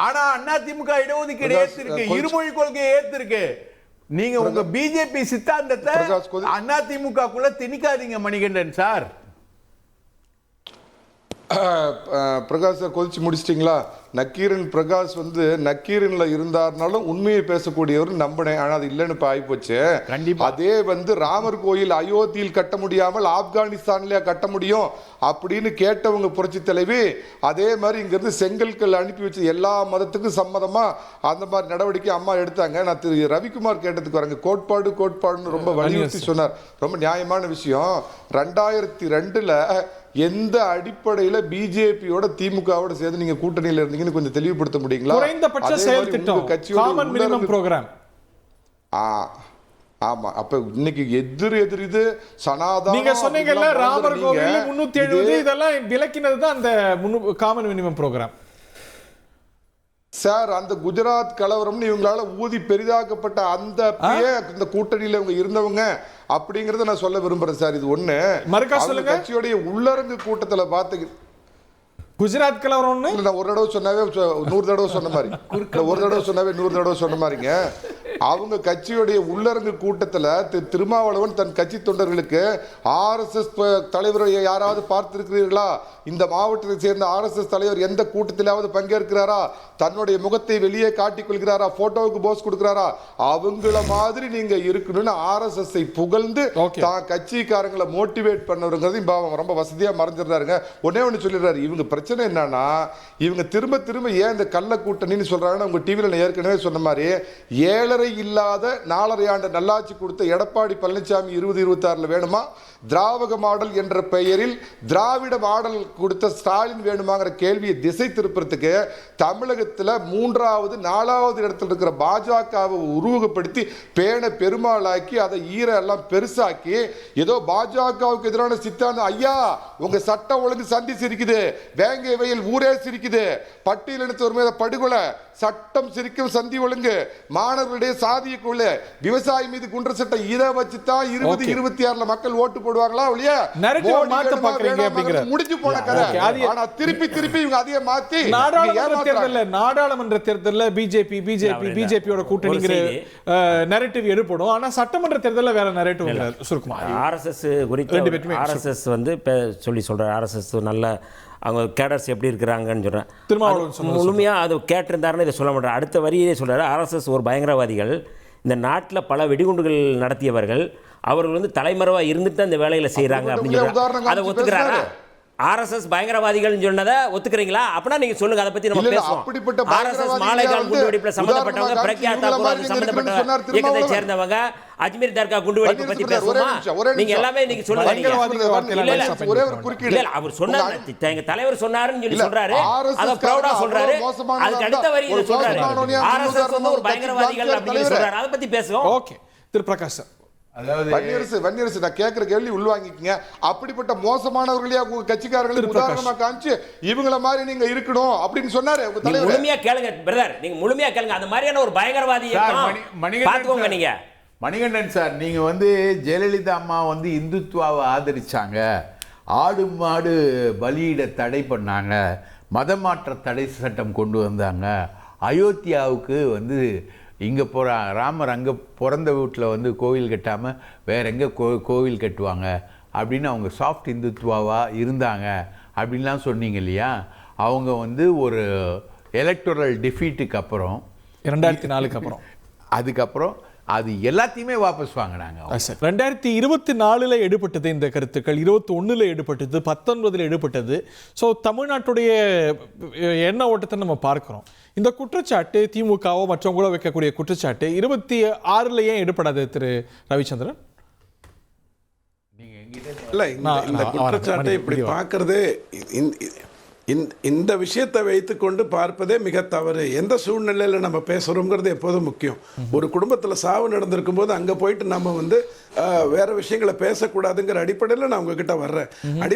ஆனா அதிமுக இடஒதுக்கீடு ஏத்திருக்கு, இருமொழி கொள்கையை ஏத்திருக்கு. நீங்க உங்க பிஜேபி சித்தாந்தத்தை அதிமுகக்குள்ள திணிக்காதீங்க மணிகண்டன் சார். பிரகாஷ் சார் கொதிச்சு முடிச்சிட்டிங்களா? நக்கீரன் பிரகாஷ் வந்து நக்கீரன்ல இருந்தாருனாலும் உண்மையை பேசக்கூடியவர் நம்பினேன். ஆனால் அது இல்லைன்னு இப்போ ஆகிப்போச்சு. அதே வந்து ராமர் கோயில் அயோத்தியில் கட்ட முடியாமல் ஆப்கானிஸ்தான்லயா கட்ட முடியும் அப்படின்னு கேட்டவங்க புரட்சி தலைவி, அதே மாதிரி இங்கிருந்து செங்கல்கள் அனுப்பி வச்சு எல்லா மதத்துக்கும் சம்மதமா அந்த மாதிரி நடவடிக்கை அம்மா எடுத்தாங்க. நான் திரு ரவிக்குமார் கேட்டதுக்கு வரேங்க. கோட்பாடுன்னு ரொம்ப வலியுறுத்தி சொன்னார். ரொம்ப நியாயமான விஷயம். 2002 எந்த அடிப்படையில் பிஜேபியோட திமுகவோட சேர்ந்து நீங்க கூட்டணியில் இருந்தீங்கன்னு கொஞ்சம் தெளிவுபடுத்த முடியுங்களா? குறைந்தபட்ச செயல் திட்டம், காமன் மினிமம் புரோகிராம். ஆமா, அப்ப இன்னைக்கு எதிர் இது சனாதன நீங்க சொன்னீங்கல்ல ராமர் கோவில் 370 இதெல்லாம் விலக்கினது தான் அந்த காமன் மினிமம் புரோகிராம். சார் அந்த குஜராத் கலவரம்னு இவங்களால ஊதி பெரிதாக்கப்பட்ட அந்த இந்த கூட்டணியில இவங்க இருந்தவங்க அப்படிங்கறத நான் சொல்ல விரும்புறேன் சார். இது ஒண்ணு. கட்சியோடைய உள்ளரங்கு கூட்டத்துல பாத்து குஜராத் கலவரம்னு நான் ஒரு தடவை சொன்னாவே 100 தடவை சொன்ன மாதிரி, ஒரு தடவை சொன்னாவே 100 தடவை சொன்ன மாதிரிங்க. அவங்க கட்சியுடைய உள்ளரங்கு கூட்டத்தில் திருமாவளவன் தன் கட்சி தொண்டர்களுக்கு RSS தலைவரை யாராவது பார்த்திருக்கிறீர்களா, இந்த மாவட்டத்தை சேர்ந்த RSS தலைவர் எந்த கூட்டத்திலாவது பங்கேற்கிறாரா, தன்னுடைய முகத்தை வெளியே காட்டிக் கொள்கிறாரா, போட்டோவுக்கு போஸ் கொடுக்கிறாரா, அவங்கள மாதிரி நீங்க இருக்கணும்னு RSS-ஐ புகழ்ந்து தான் கட்சிக்காரங்களை மோட்டிவேட் பண்ணவருங்கிறது ரொம்ப வசதியா மறைஞ்சிடறாருங்க. ஒன்னே ஒன்று சொல்லிடுறாரு, இவங்க பிரச்சனை என்னன்னா இவங்க திரும்ப திரும்ப ஏன் இந்த கள்ள கூட்டணின்னு சொல்றாங்கன்னா, உங்க டிவியில் ஏற்கனவே சொன்ன மாதிரி 7.5 இல்லாத 4.5 ஆண்டு நல்லாட்சி கொடுத்த எடப்பாடி பழனிசாமி 2026 வேணுமா, திராவிட மாடல் என்ற பெயரில் திராவிட மாடல் கொடுத்த ஸ்டாலின் வேணுமாங்கிற கேள்வியை திசை திருப்பறதுக்கு தமிழகத்தில் 3வது 4வது இடத்துல இருக்கிற பாஜகவை உருவகப்படுத்தி பேண பெருமாளாக்கி அதை எல்லாம் பெருசாக்கி ஏதோ பாஜகவுக்கு எதிரான சித்தாந்தம், ஐயா உங்க சட்ட ஒழுங்கு சந்தி சிரிக்குது, வேங்கை வயல் ஊரே சிரிக்குது, பட்டியலினத்தவர் மீது படுகொலை, சட்டம் சிரிக்கும் சந்தி ஒழுங்கு, மாணவர்களுடைய சாதிய கொள்ளை, விவசாயி மீது குன்ற சட்டம், இதை வச்சுதான் 2026 மக்கள் ஓட்டு போடுவாங்களா ஒழிய முடிஞ்சு போன கதை. ஆனா திருப்பி திருப்பி இவங்க அதையே மாத்தி நாடாளுமன்ற தேர்தலில் பிஜேபியோட கூட்டணிங்கிற நரேட்டிவ் எடுப்படும். ஆனா சட்டமன்ற தேர்தலில் வேற நரேட்டிவ் சுருக்குமா. RSS குறித்து RSS வந்து சொல்லி சொல்ற RSS நல்ல அவங்க கேடர்ஸ் எப்படி இருக்கிறாங்கன்னு சொல்கிறேன். முழுமையாக அது கேட்டிருந்தாருன்னு இதை சொல்ல மாட்டேன். அடுத்த வரியிலே சொல்கிறார், RSS ஒரு பயங்கரவாதிகள், இந்த நாட்டில் பல வெடிகுண்டுகள் நடத்தியவர்கள், அவர்கள் வந்து தலைமறைவாக இருந்துட்டு அந்த வேலையில் செய்கிறாங்க அப்படின்னு சொல்கிறாங்க. அதை ஒத்துக்கிறாரா? RSS பயங்கரவாதிகள் சொன்னதை ஒத்துக்கிறீங்களா? அப்படின்னா நீங்க சொல்லுங்க, அதை பத்தி நம்ம பேசுவோம். RSS மாலைகால் குண்டு வெடிப்புல சம்பந்தப்பட்டவங்க, பிரக்யா தாக்கூர் சம்பந்தப்பட்ட இயக்கத்தை சேர்ந்தவங்க, அஜ்மீர் தர்கா குண்டு வெடிப்பு பத்தி பேசுவோமா? நீங்க எல்லாமே நீங்க சொல்லுங்க. இல்ல அவர் சொன்னாரு, எங்க தலைவர் சொன்னாருன்னு சொல்லி சொல்றாரு, அத பிரௌடா சொல்றாரு. அதுக்கு அடுத்த வரி இத சொல்றாரு, RSS வந்து ஒரு பயங்கரவாதிகள் அப்படின்னு சொல்றாரு. அதை பத்தி பேசுவோம். ஓகே திரு பிரகாஷ் சார். வன்னியரசு நான் கேட்கிற கேள்வி உள்வாங்கிக்கங்க. அப்படிப்பட்ட மோசமானவர்களே உங்க கட்சிக்காரர்களுக்கு உதாரணமா காமிச்சு இவங்கள மாதிரி நீங்க இருக்கணும் அப்படின்னு சொன்னாரு உங்க தலைவர். முழுமையா கேளுங்க பிரதர், நீங்க முழுமையா கேளுங்க. அந்த மாதிரியான ஒரு பயங்கரவாதி பாத்துக்கோங்க. நீங்க மணிகண்டன் சார், நீங்க வந்து ஜெயலலிதா அம்மா வந்து இந்துத்துவாவை ஆதரிச்சாங்க, ஆடு மாடு பலியிட தடை பண்ணாங்க, மதமாற்ற தடை சட்டம் கொண்டு வந்தாங்க, அயோத்தியாவுக்கு வந்து இங்கே ராமர் அங்கே பிறந்த வீட்டில் வந்து கோவில் கட்டாமல் வேற எங்கே கோவில் கட்டுவாங்க அப்படின்னு அவங்க சாஃப்ட் இந்துத்துவாவாக இருந்தாங்க அப்படின்லாம் சொன்னீங்க இல்லையா? அவங்க வந்து ஒரு எலக்டோரல் டிஃபீட்டுக்கு அப்புறம் 2004 அப்புறம் அதுக்கப்புறம் அது எல்லாத்தையுமே வாபஸ் வாங்கினாங்க. 2024 எடுபட்டது இந்த கருத்துக்கள், 21 எடுபட்டது, 19 எடுபட்டது. ஸோ தமிழ்நாட்டுடைய எண்ண ஓட்டத்தை நம்ம பார்க்கிறோம். இந்த குற்றச்சாட்டு திமுகவோ மற்றவங்களோ வைக்கக்கூடிய குற்றச்சாட்டு 26 ஏன் எடுபடாது திரு ரவிச்சந்திரன்? இல்லை, இந்த குற்றச்சாட்டை இப்படி பார்க்கறது, இந்த விஷயத்தை வைத்துக்கொண்டு பார்ப்பதே மிக தவறு. எந்த சூழ்நிலையில் நம்ம பேசுகிறோங்கிறது எப்போதும் முக்கியம். ஒரு குடும்பத்தில் சாவு நடந்திருக்கும் போது அங்கே போயிட்டு நம்ம வந்து வேற விஷயங்களை பேசக்கூடாதுங்கிற அடிப்படையில் நான் உங்ககிட்ட வர்றேன்.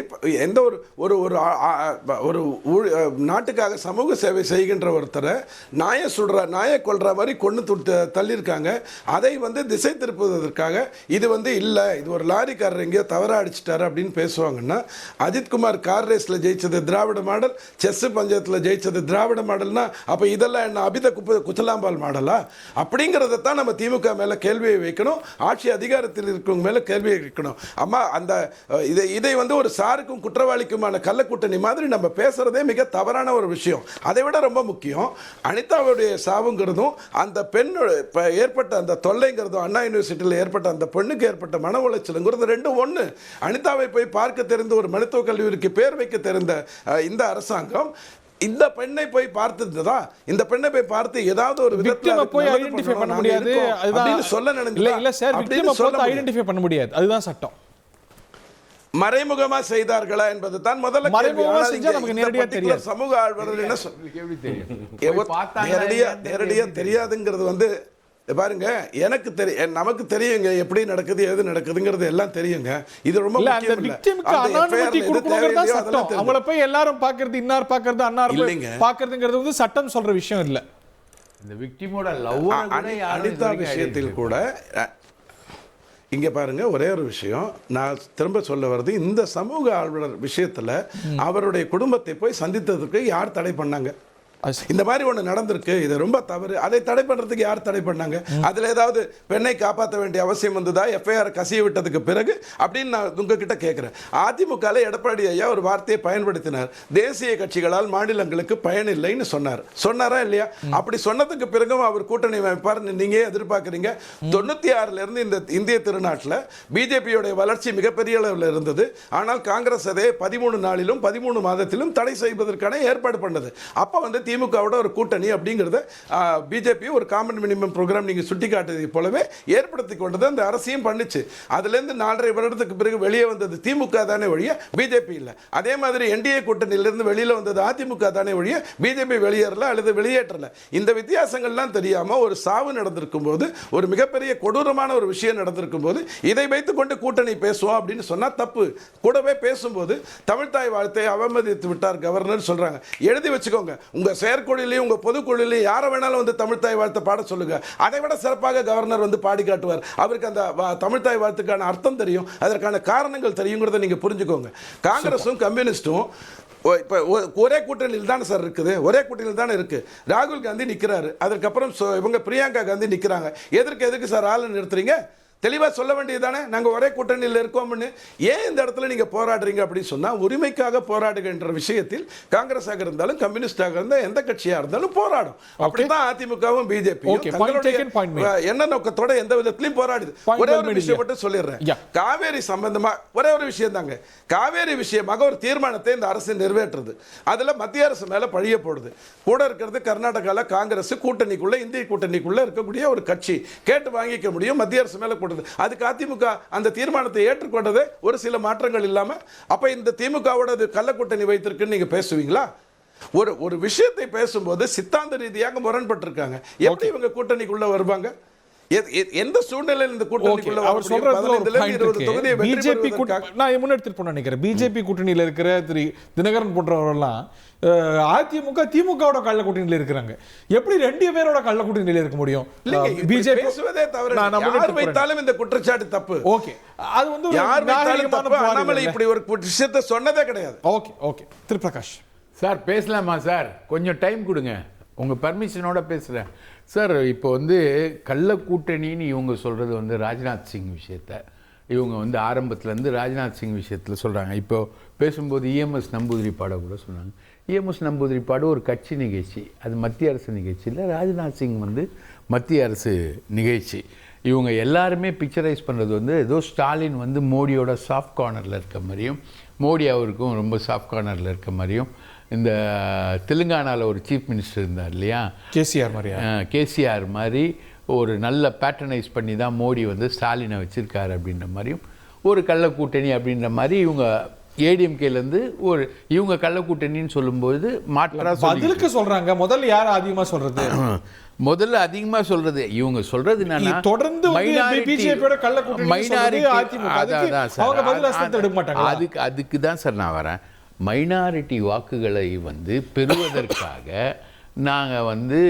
எந்த ஒரு ஒரு ஒரு நாட்டுக்காக சமூக சேவை செய்கின்ற ஒருத்தரை நாயை கொல்ற மாதிரி கொண்டு தள்ளியிருக்காங்க. அதை வந்து திசை திருப்புவதற்காக இது வந்து இல்லை, இது ஒரு லாரிக்காரர் எங்கேயோ தவறாக அடிச்சிட்டாரு அப்படின்னு பேசுவாங்கன்னா, அஜித்குமார் கார் ரேஸில் ஜெயிச்சது திராவிட மாடல், செஸ் பஞ்சாயத்தில் ஜெயிச்சது திராவிட மாடல்னா அப்போ இதெல்லாம் என்ன அபித குச்சலாம்பால் மாடலா? அப்படிங்கிறத தான் நம்ம திமுக மேலே கேள்வியை வைக்கணும், ஆட்சி அதிகாரத்தில் இருக்கவங்க மேலே கேள்வியை வைக்கணும். அம்மா அந்த இதை வந்து ஒரு சாருக்கும் குற்றவாளிக்குமான கள்ளக்கூட்டணி மாதிரி நம்ம பேசுறதே மிக தவறான ஒரு விஷயம். அதை விட ரொம்ப முக்கியம், அனிதாவுடைய சாவுங்கிறதும் அந்த பெண் ஏற்பட்ட அந்த தொல்லைங்கிறதும், அண்ணா யூனிவர்சிட்டியில் ஏற்பட்ட அந்த பெண்ணுக்கு ஏற்பட்ட மன உளைச்சலுங்கிறது ரெண்டும் ஒன்று. அனிதாவை போய் பார்க்க தெரிந்த ஒரு மருத்துவக் கல்லூரிக்கு பேர் வைக்க தெரிந்த இந்த அரசாங்கம் இந்த பெண்ணை போய் பார்த்ததுதா, இந்த பெண்ணை போய் பார்த்து ஏதாவது ஒரு விதத்துல போய் ஐடென்டிஃபை பண்ண முடியாது, அதுதான் சொல்ல நினைச்சீங்க. இல்ல சார், விக்டிமை போய் ஐடென்டிஃபை பண்ண முடியாது, அதுதான் சட்டம். மறைமுகமா செய்தார்களா என்பது தான் முதல்ல மறைமுகமா செஞ்சா நமக்கு நேரடியா தெரியாது. சமூக ஆழ்வர்கள் என்ன நேரடியா தெரியாதுங்கிறது வந்து பாருங்க, எனக்கு தெரியும், நமக்கு தெரியுங்க எப்படி நடக்குது எது நடக்குதுங்கிறது எல்லாம் தெரியுங்க. இது ரொம்ப முக்கியம். அவங்கள போய் எல்லாரும் பாக்குறது, இன்னார் பாக்குறது, அன்னார் பாக்குறதுங்கிறது வந்து சட்டம் சொல்ற விஷயம் இல்ல. இந்த விக்டிமோட லவ் அனிதா விஷயத்தில் கூட இங்க பாருங்க, ஒரே ஒரு விஷயம் நான் திரும்ப சொல்ல வருது, இந்த சமூக ஆர்வலர் விஷயத்துல அவருடைய குடும்பத்தை போய் சந்தித்ததுக்கு யார் தடை பண்ணாங்க? இந்த மாதிரி ஒன்று நடந்திருக்கு, இது ரொம்ப தவறு, அதை தடை பண்ணுறதுக்கு யார் தடை பண்ணாங்க? அதில் ஏதாவது பெண்ணை காப்பாற்ற வேண்டிய அவசியம் வந்ததா எஃப்ஐஆர் கசிய விட்டதுக்கு பிறகு அப்படின்னு நான் உங்ககிட்ட கேட்குறேன். அதிமுகவில் எடப்பாடி ஐயா ஒரு வார்த்தையை பயன்படுத்தினார், தேசிய கட்சிகளால் மாநிலங்களுக்கு பயனில்லைன்னு சொன்னாரா இல்லையா? அப்படி சொன்னதுக்கு பிறகும் அவர் கூட்டணி அமைப்பார் நீங்கள் எதிர்பார்க்குறீங்க. 96லேருந்து இந்த இந்திய திருநாட்டில் பிஜேபியோடைய வளர்ச்சி மிகப்பெரிய அளவில் இருந்தது. ஆனால் காங்கிரஸ் அதை 13 நாளிலும் 13 மாதத்திலும் தடை செய்வதற்கான ஏற்பாடு பண்ணது. அப்போ வந்து திமுகவோட ஒரு கூட்டணி அப்படிங்கிறத பிஜேபி ஒரு காமன் மினிமம் ப்ரோக்ராம் நீங்கள் சுட்டி காட்டுறது போலவே ஏற்படுத்தி கொண்டது அந்த அரசியும் பண்ணிச்சு. அதுலேருந்து 4.5 வருடத்துக்கு பிறகு வெளியே வந்தது திமுக தானே ஒழிய பிஜேபி இல்லை. அதே மாதிரி என்டிஏ கூட்டணியிலிருந்து வெளியில் வந்தது அதிமுக தானே ஒழிய பிஜேபி வெளியேறல அல்லது வெளியேற்றல. இந்த வித்தியாசங்கள்லாம் தெரியாமல் ஒரு சாவு நடந்திருக்கும் போது, ஒரு மிகப்பெரிய கொடூரமான ஒரு விஷயம் நடந்திருக்கும் போது இதை வைத்துக்கொண்டு கூட்டணி பேசுவோம் அப்படின்னு சொன்னால் தப்பு. கூடவே பேசும்போது தமிழ்தாய் வாழ்த்தை அவமதித்து விட்டார் கவர்னர் சொல்கிறாங்க. எழுதி வச்சுக்கோங்க, உங்கள் செயற்குழுலையும் உங்கள் பொதுக்குழுலையும் யாரை வேணாலும் வந்து தமிழ்தாய் வாழ்த்தை பாட சொல்லுங்க. அதை விட சிறப்பாக கவர்னர் வந்து பாடி காட்டுவார். அவருக்கு அந்த தமிழ்தாய் வாழ்த்துக்கான அர்த்தம் தெரியும், அதற்கான காரணங்கள் தெரியுங்கிறத நீங்கள் புரிஞ்சுக்கோங்க. காங்கிரஸும் கம்யூனிஸ்டும் இப்போ ஒரே கூட்டணியில் தானே சார் இருக்குது, ஒரே கூட்டணியில் தானே இருக்குது. ராகுல் காந்தி நிற்கிறாரு, அதற்கப்புறம் இவங்க பிரியங்கா காந்தி நிற்கிறாங்க. எதுக்கு சார் ஆளு நிறுத்துறீங்க? தெளிவாக சொல்ல வேண்டியது தானே, நாங்கள் ஒரே கூட்டணியில் இருக்கோம்னு. ஏன் இந்த இடத்துல நீங்கள் போராடுறீங்க அப்படின்னு சொன்னால், உரிமைக்காக போராடுகின்ற விஷயத்தில் காங்கிரஸாக இருந்தாலும் கம்யூனிஸ்டாக இருந்தால் எந்த கட்சியாக இருந்தாலும் போராடும். அப்படிதான் அதிமுகவும் பிஜேபி என்ன நோக்கத்தோட எந்த விதத்திலையும் போராடுது. ஒரே ஒரு விஷயம் மட்டும் சொல்லிடுறேன், காவேரி சம்பந்தமா ஒரே ஒரு விஷயம் தாங்க. காவேரி விஷயமாக ஒரு தீர்மானத்தை இந்த அரசு நிறைவேற்றுது, அதில் மத்திய அரசு மேலே பழிய போடுது. கூட இருக்கிறது கர்நாடகாவில் காங்கிரஸ் கூட்டணிக்குள்ள, இந்திய கூட்டணிக்குள்ள இருக்கக்கூடிய ஒரு கட்சி, கேட்டு வாங்கிக்க முடியும், மத்திய அரசு மேலே அதுக்கு அதிமுக அந்த தீர்மானத்தை ஏற்றுக்கொண்டது ஒரு சில மாற்றங்கள் இல்லாம. அப்ப இந்த திமுகவோட கள்ள கூட்டணி வைத்திருக்குன்னு நீங்க பேசுவீங்களா? ஒரு விஷயத்தை பேசும்போது சித்தாந்த ரீதியாக முரண்பட்டிருக்காங்க. எப்படி இவங்க கூட்டணிக்குள்ள வருவாங்க? எந்த சூழ்நிலையில் இந்த கூட்டணிக்குள்ள அவர் சொல்றது பிஜேபி நான் முன்னெடுத்துட்டு போன நினைக்கிறேன். பிஜேபி கூட்டணியில் இருக்கிற திரு தினகரன் போன்றவரெல்லாம் அதிமுக திமுகவோட கள்ள கூட்டணியில் இருக்கிறாங்க. எப்படி 2 பேரோட கள்ள கூட்டணியில் இருக்க முடியும்? பிஜேபி பேசுவதே தவறு. யார் வைத்தாலும் இந்த குற்றச்சாட்டு தப்பு. ஓகே, அது வந்து யார் வைத்தாலும் தப்பு. அண்ணாமலை இப்படி ஒரு விஷயத்தை சொன்னதே கிடையாது. ஓகே திரு பிரகாஷ் சார் பேசலாமா சார்? கொஞ்சம் டைம் கொடுங்க, உங்கள் பர்மிஷனோட பேசுகிறேன் சார். இப்போ வந்து கள்ள கூட்டணின்னு இவங்க சொல்கிறது வந்து ராஜ்நாத் சிங் விஷயத்தை இவங்க வந்து ஆரம்பத்துலேருந்து ராஜ்நாத் சிங் விஷயத்தில் சொல்கிறாங்க. இப்போ பேசும்போது இஎம்எஸ் நம்பூதிரிப்பாடை கூட சொன்னாங்க. இஎம்எஸ் நம்பூதிரிப்பாடு ஒரு கட்சி நிகழ்ச்சி, அது மத்திய அரசு நிகழ்ச்சி இல்லை. ராஜ்நாத் சிங் வந்து மத்திய அரசு நிகழ்ச்சி. இவங்க எல்லாருமே பிக்சரைஸ் பண்ணுறது வந்து ஏதோ ஸ்டாலின் வந்து மோடியோட சாஃப்ட் கார்னரில் இருக்க மாதிரியும், மோடி அவருக்கும் ரொம்ப சாஃப்ட் கார்னரில் இருக்க மாதிரியும், இந்த தெலுங்கானாவில் ஒரு சீஃப் மினிஸ்டர் இருந்தார் இல்லையா, கேசிஆர் மாதிரி ஒரு நல்ல பேட்டர்னைஸ் பண்ணி தான் மோடி வந்து ஸ்டாலினை வச்சுருக்காரு அப்படின்ற மாதிரியும் ஒரு கள்ள கூட்டணி அப்படின்ற மாதிரி இவங்க ஏடிஎம்கேலேருந்து இவங்க கள்ள கூட்டணின்னு சொல்லும்போது பதிலுக்கு சொல்கிறாங்க. முதல்ல யார் அதிகமாக சொல்கிறது? முதல்ல அதிகமாக சொல்றது இவங்க சொல்றது என்னன்னா, தொடர்ந்து அதுக்கு தான் சார் நான் வரேன். மைனாரிட்டி வாக்குகளை வந்து பெறுவதற்காக நாங்கள் வந்து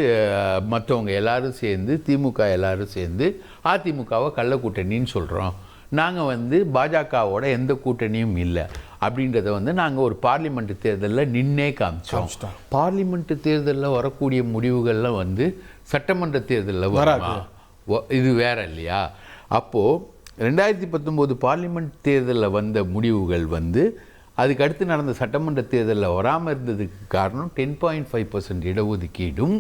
மற்றவங்க எல்லாரும் சேர்ந்து, திமுக எல்லாரும் சேர்ந்து அதிமுகவை கள்ள கூட்டணின்னு சொல்கிறோம். நாங்கள் வந்து பாஜகவோட எந்த கூட்டணியும் இல்லை அப்படின்றத வந்து நாங்கள் ஒரு பார்லிமெண்ட் தேர்தலில் நின்னே காமிச்சோம். பார்லிமெண்ட் தேர்தலில் வரக்கூடிய முடிவுகள்லாம் வந்து சட்டமன்ற தேர்தலில் வராது, இது வேற இல்லையா? அப்போது 2019 பார்லிமெண்ட் தேர்தலில் வந்த முடிவுகள் வந்து அதுக்கு அடுத்து நடந்த சட்டமன்ற தேர்தலில் வராமல் இருந்ததுக்கு காரணம் 10.5% இடஒதுக்கீடும்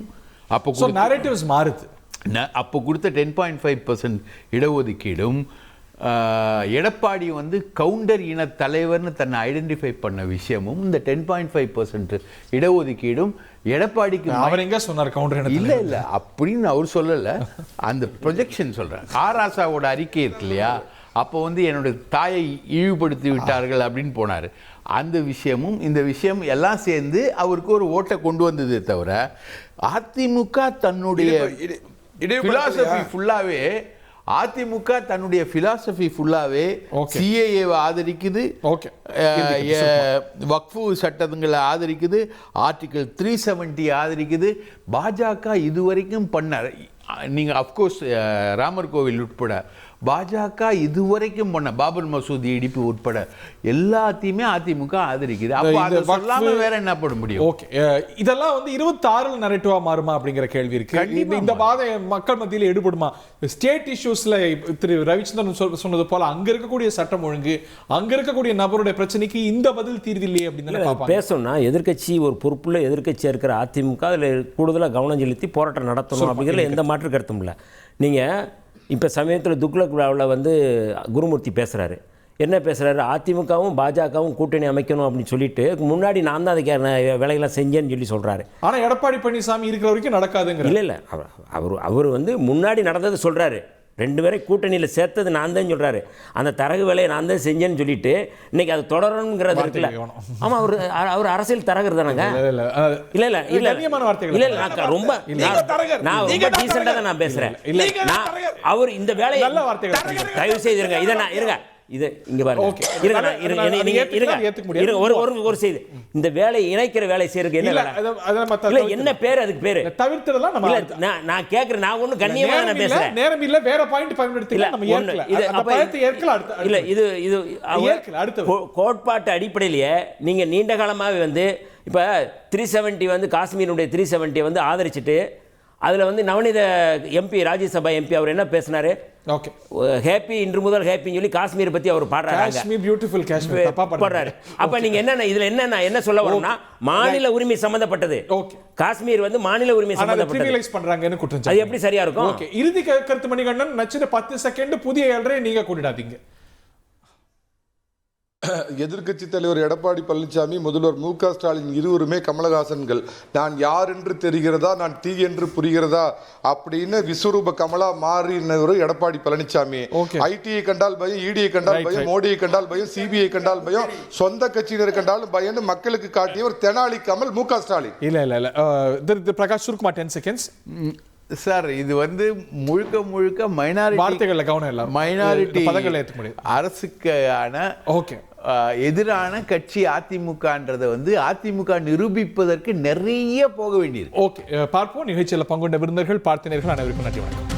அப்போ நரேட்டிவ்ஸ் மாறுது. அப்போ கொடுத்த 10.5% இடஒதுக்கீடும் எடப்பாடி வந்து கவுண்டர் இன தலைவர்னு தன்னை ஐடென்டிஃபை பண்ண விஷயமும் இந்த 10.5% இடஒதுக்கீடும் எடப்பாடிக்கு அவர் எங்க சொன்னார் கவுண்டர் இல்லை இல்லை அப்படின்னு அவர் சொல்லலை, அந்த ப்ரொஜெக்ஷன் சொல்கிறேன். ஆராசாவோட அறிக்கை இருக்கு இல்லையா, அப்போ வந்து என்னுடைய தாயை இழிவுபடுத்தி விட்டார்கள் அப்படின்னு போனார். அந்த விஷயமும் இந்த விஷயம் எல்லாம் சேர்ந்து அவருக்கு ஒரு ஓட்டை கொண்டு வந்ததே தவிர அதிமுக தன்னுடைய ஃபிலாசபி ஃபுல்லாகவே அதிமுக தன்னுடைய பிலாசபி ஃபுல்லாவே சிஏஏவை ஆதரிக்குது, வக்ஃபு சட்டங்களை ஆதரிக்குது, ஆர்டிகல் 370 ஆதரிக்குது. பாஜக இதுவரைக்கும் பண்ண, நீங்க அப்கோர்ஸ் ராமர் கோவில் உட்பட பாஜக இதுவரைக்கும் பண்ண பாபர் மசூதி இடிப்பு உட்பட எல்லாத்தையுமே அதிமுக ஆதரிக்குது. அப்போ அதை சொல்லாம வேற என்ன பண்ண முடியும்? ஓகே, இதெல்லாம் வந்து 26 நரேட்டிவா மாறுமா அப்படிங்கிற கேள்வி இருக்கு. இந்த வாத மக்கள் மத்தியில் எடுபடுமா? ஸ்டேட் இஷ்யூஸ்ல திரு ரவிச்சந்திரன் சொன்னது போல அங்க இருக்கக்கூடிய சட்டம் ஒழுங்கு, அங்க இருக்கக்கூடிய நபருடைய பிரச்சனைக்கு இந்த பதில் தீர்வு இல்லையே அப்படின்னு பேசணும்னா எதிர்க்கட்சி ஒரு பொறுப்புள்ள எதிர்க்கட்சியா இருக்கிற அதிமுக அதில் கூடுதலாக கவனம் செலுத்தி போராட்டம் நடத்தணும் அப்படிங்கிறதுல எந்த மாற்று கருத்தும் இல்லை. நீங்கள் இப்போ சமயத்தில் துக்ளக் விழாவில் வந்து குருமூர்த்தி பேசுகிறாரு. என்ன பேசுகிறாரு? அதிமுகவும் பாஜகவும் கூட்டணி அமைக்கணும் அப்படின்னு சொல்லிட்டு முன்னாடி நான் தான் அதுக்கான வேலையெல்லாம் செஞ்சேன்னு சொல்லி சொல்கிறாரு. ஆனால் எடப்பாடி பழனிசாமி இருக்கிற வரைக்கும் நடக்காதுங்க. இல்லை அவர் வந்து முன்னாடி நடந்தது சொல்கிறாரு. 2 பேரை கூட்டணியில் சேர்த்தது நான் தான் சொல்கிறாரு. அந்த தரகு வேலையை நான் தான் செஞ்சேன்னு சொல்லிட்டு இன்னைக்கு அது தொடரணுங்கிறது இருக்குல்ல. ஆமாம், அவர் அரசியல் தரகர் தானங்க. இல்லை நான் ரொம்ப டீசெண்டாக தான் நான் பேசுகிறேன். இல்லை அவர் இந்த வேலையை தயவு செய்திருங்க. இதை நான் இருங்க, இது இங்க பாருங்க, ஒரு செய்தி, இந்த வேலையை இணைக்கிற வேலை செய்யறதுக்கு என்ன வேலை? என்ன பேர்? அதுக்கு பேரு தவிர்த்ததெல்லாம் நான் கேக்குறேன். நான் ஒண்ணு கண்ணியமா நான் பேசுறேன். நேரம் இல்ல, வேற பாயிண்ட் பயன்படுத்திக்கலாம். நம்ம ஏற்கல அந்த பாயிண்ட் ஏற்கல. இல்ல இது அடுத்து கோட்பாட்டு அடிப்படையிலேயே நீங்க நீண்ட காலமாவே வந்து இப்ப 370 வந்து காஷ்மீருடைய 370 வந்து ஆதரிச்சிட்டு அதில் வந்து நவநீத எம்பி, ராஜ்யசபா எம்பி அவர் என்ன பேசினாரு? ஓகே, ஹேப்பி இன்று முதல் ஹேப்பின்னு சொல்லி காஷ்மீர் பற்றி அவர் பாடுறாரு. காஷ்மீர் பியூட்டிஃபுல் காஷ்மீர் பாடுறாரு. அப்போ நீங்கள் என்ன சொல்ல வரணும்னா மாநில உரிமை சம்பந்தப்பட்டது. ஓகே, காஷ்மீர் வந்து மாநில உரிமை சம்பந்தப்பட்டது பண்றாங்கன்னு குற்றம். அது எப்படி சரியா இருக்கும்? ஓகே, இறுதி கருத்து மணிகண்டன் நச்சுது 10 செகண்ட் புதிய ஏழரை நீங்க கூட்டிடாதீங்க. எதிர்க்கட்சி தலைவர் எடப்பாடி பழனிசாமி, முதல்வர் மு.க. ஸ்டாலின் இருவருமே கமலஹாசன்கள். நான் யார் என்று தெரிகிறதா, நான் தீ என்று புரிகிறதா அப்படின்னு விஸ்வரூப கமலா மாறினவர் எடப்பாடி பழனிசாமி. ஐடியை கண்டால் பயம், இடியை கண்டால் பயம், மோடியை கண்டால் பயம், சிபிஐ கண்டால் பயம், சொந்த கட்சியினர் கண்டாலும் பயம் மக்களுக்கு காட்டிய ஒரு தெனாலி கமல் மு.க. ஸ்டாலின். இல்ல பிரகாஷ் சுருக்குமா 10 செகண்ட்ஸ். சார், இது வந்து முழுக்க மைனாரிட்டி வார்த்தைகள்ல கவனம் இல்ல, மைனாரிட்டி பதங்களை ஏற்க முடியாது. அரசுக்கான ஓகே எதிரான கட்சி அதிமுகன்றதை வந்து அதிமுக நிரூபிப்பதற்கு நிறைய போக வேண்டியது. ஓகே, பார்ப்போம். நிகழ்ச்சியில் பங்குண்ட விருந்தர்கள், பார்த்தினர்கள் அனைவருக்கும் நன்றி, வணக்கம்.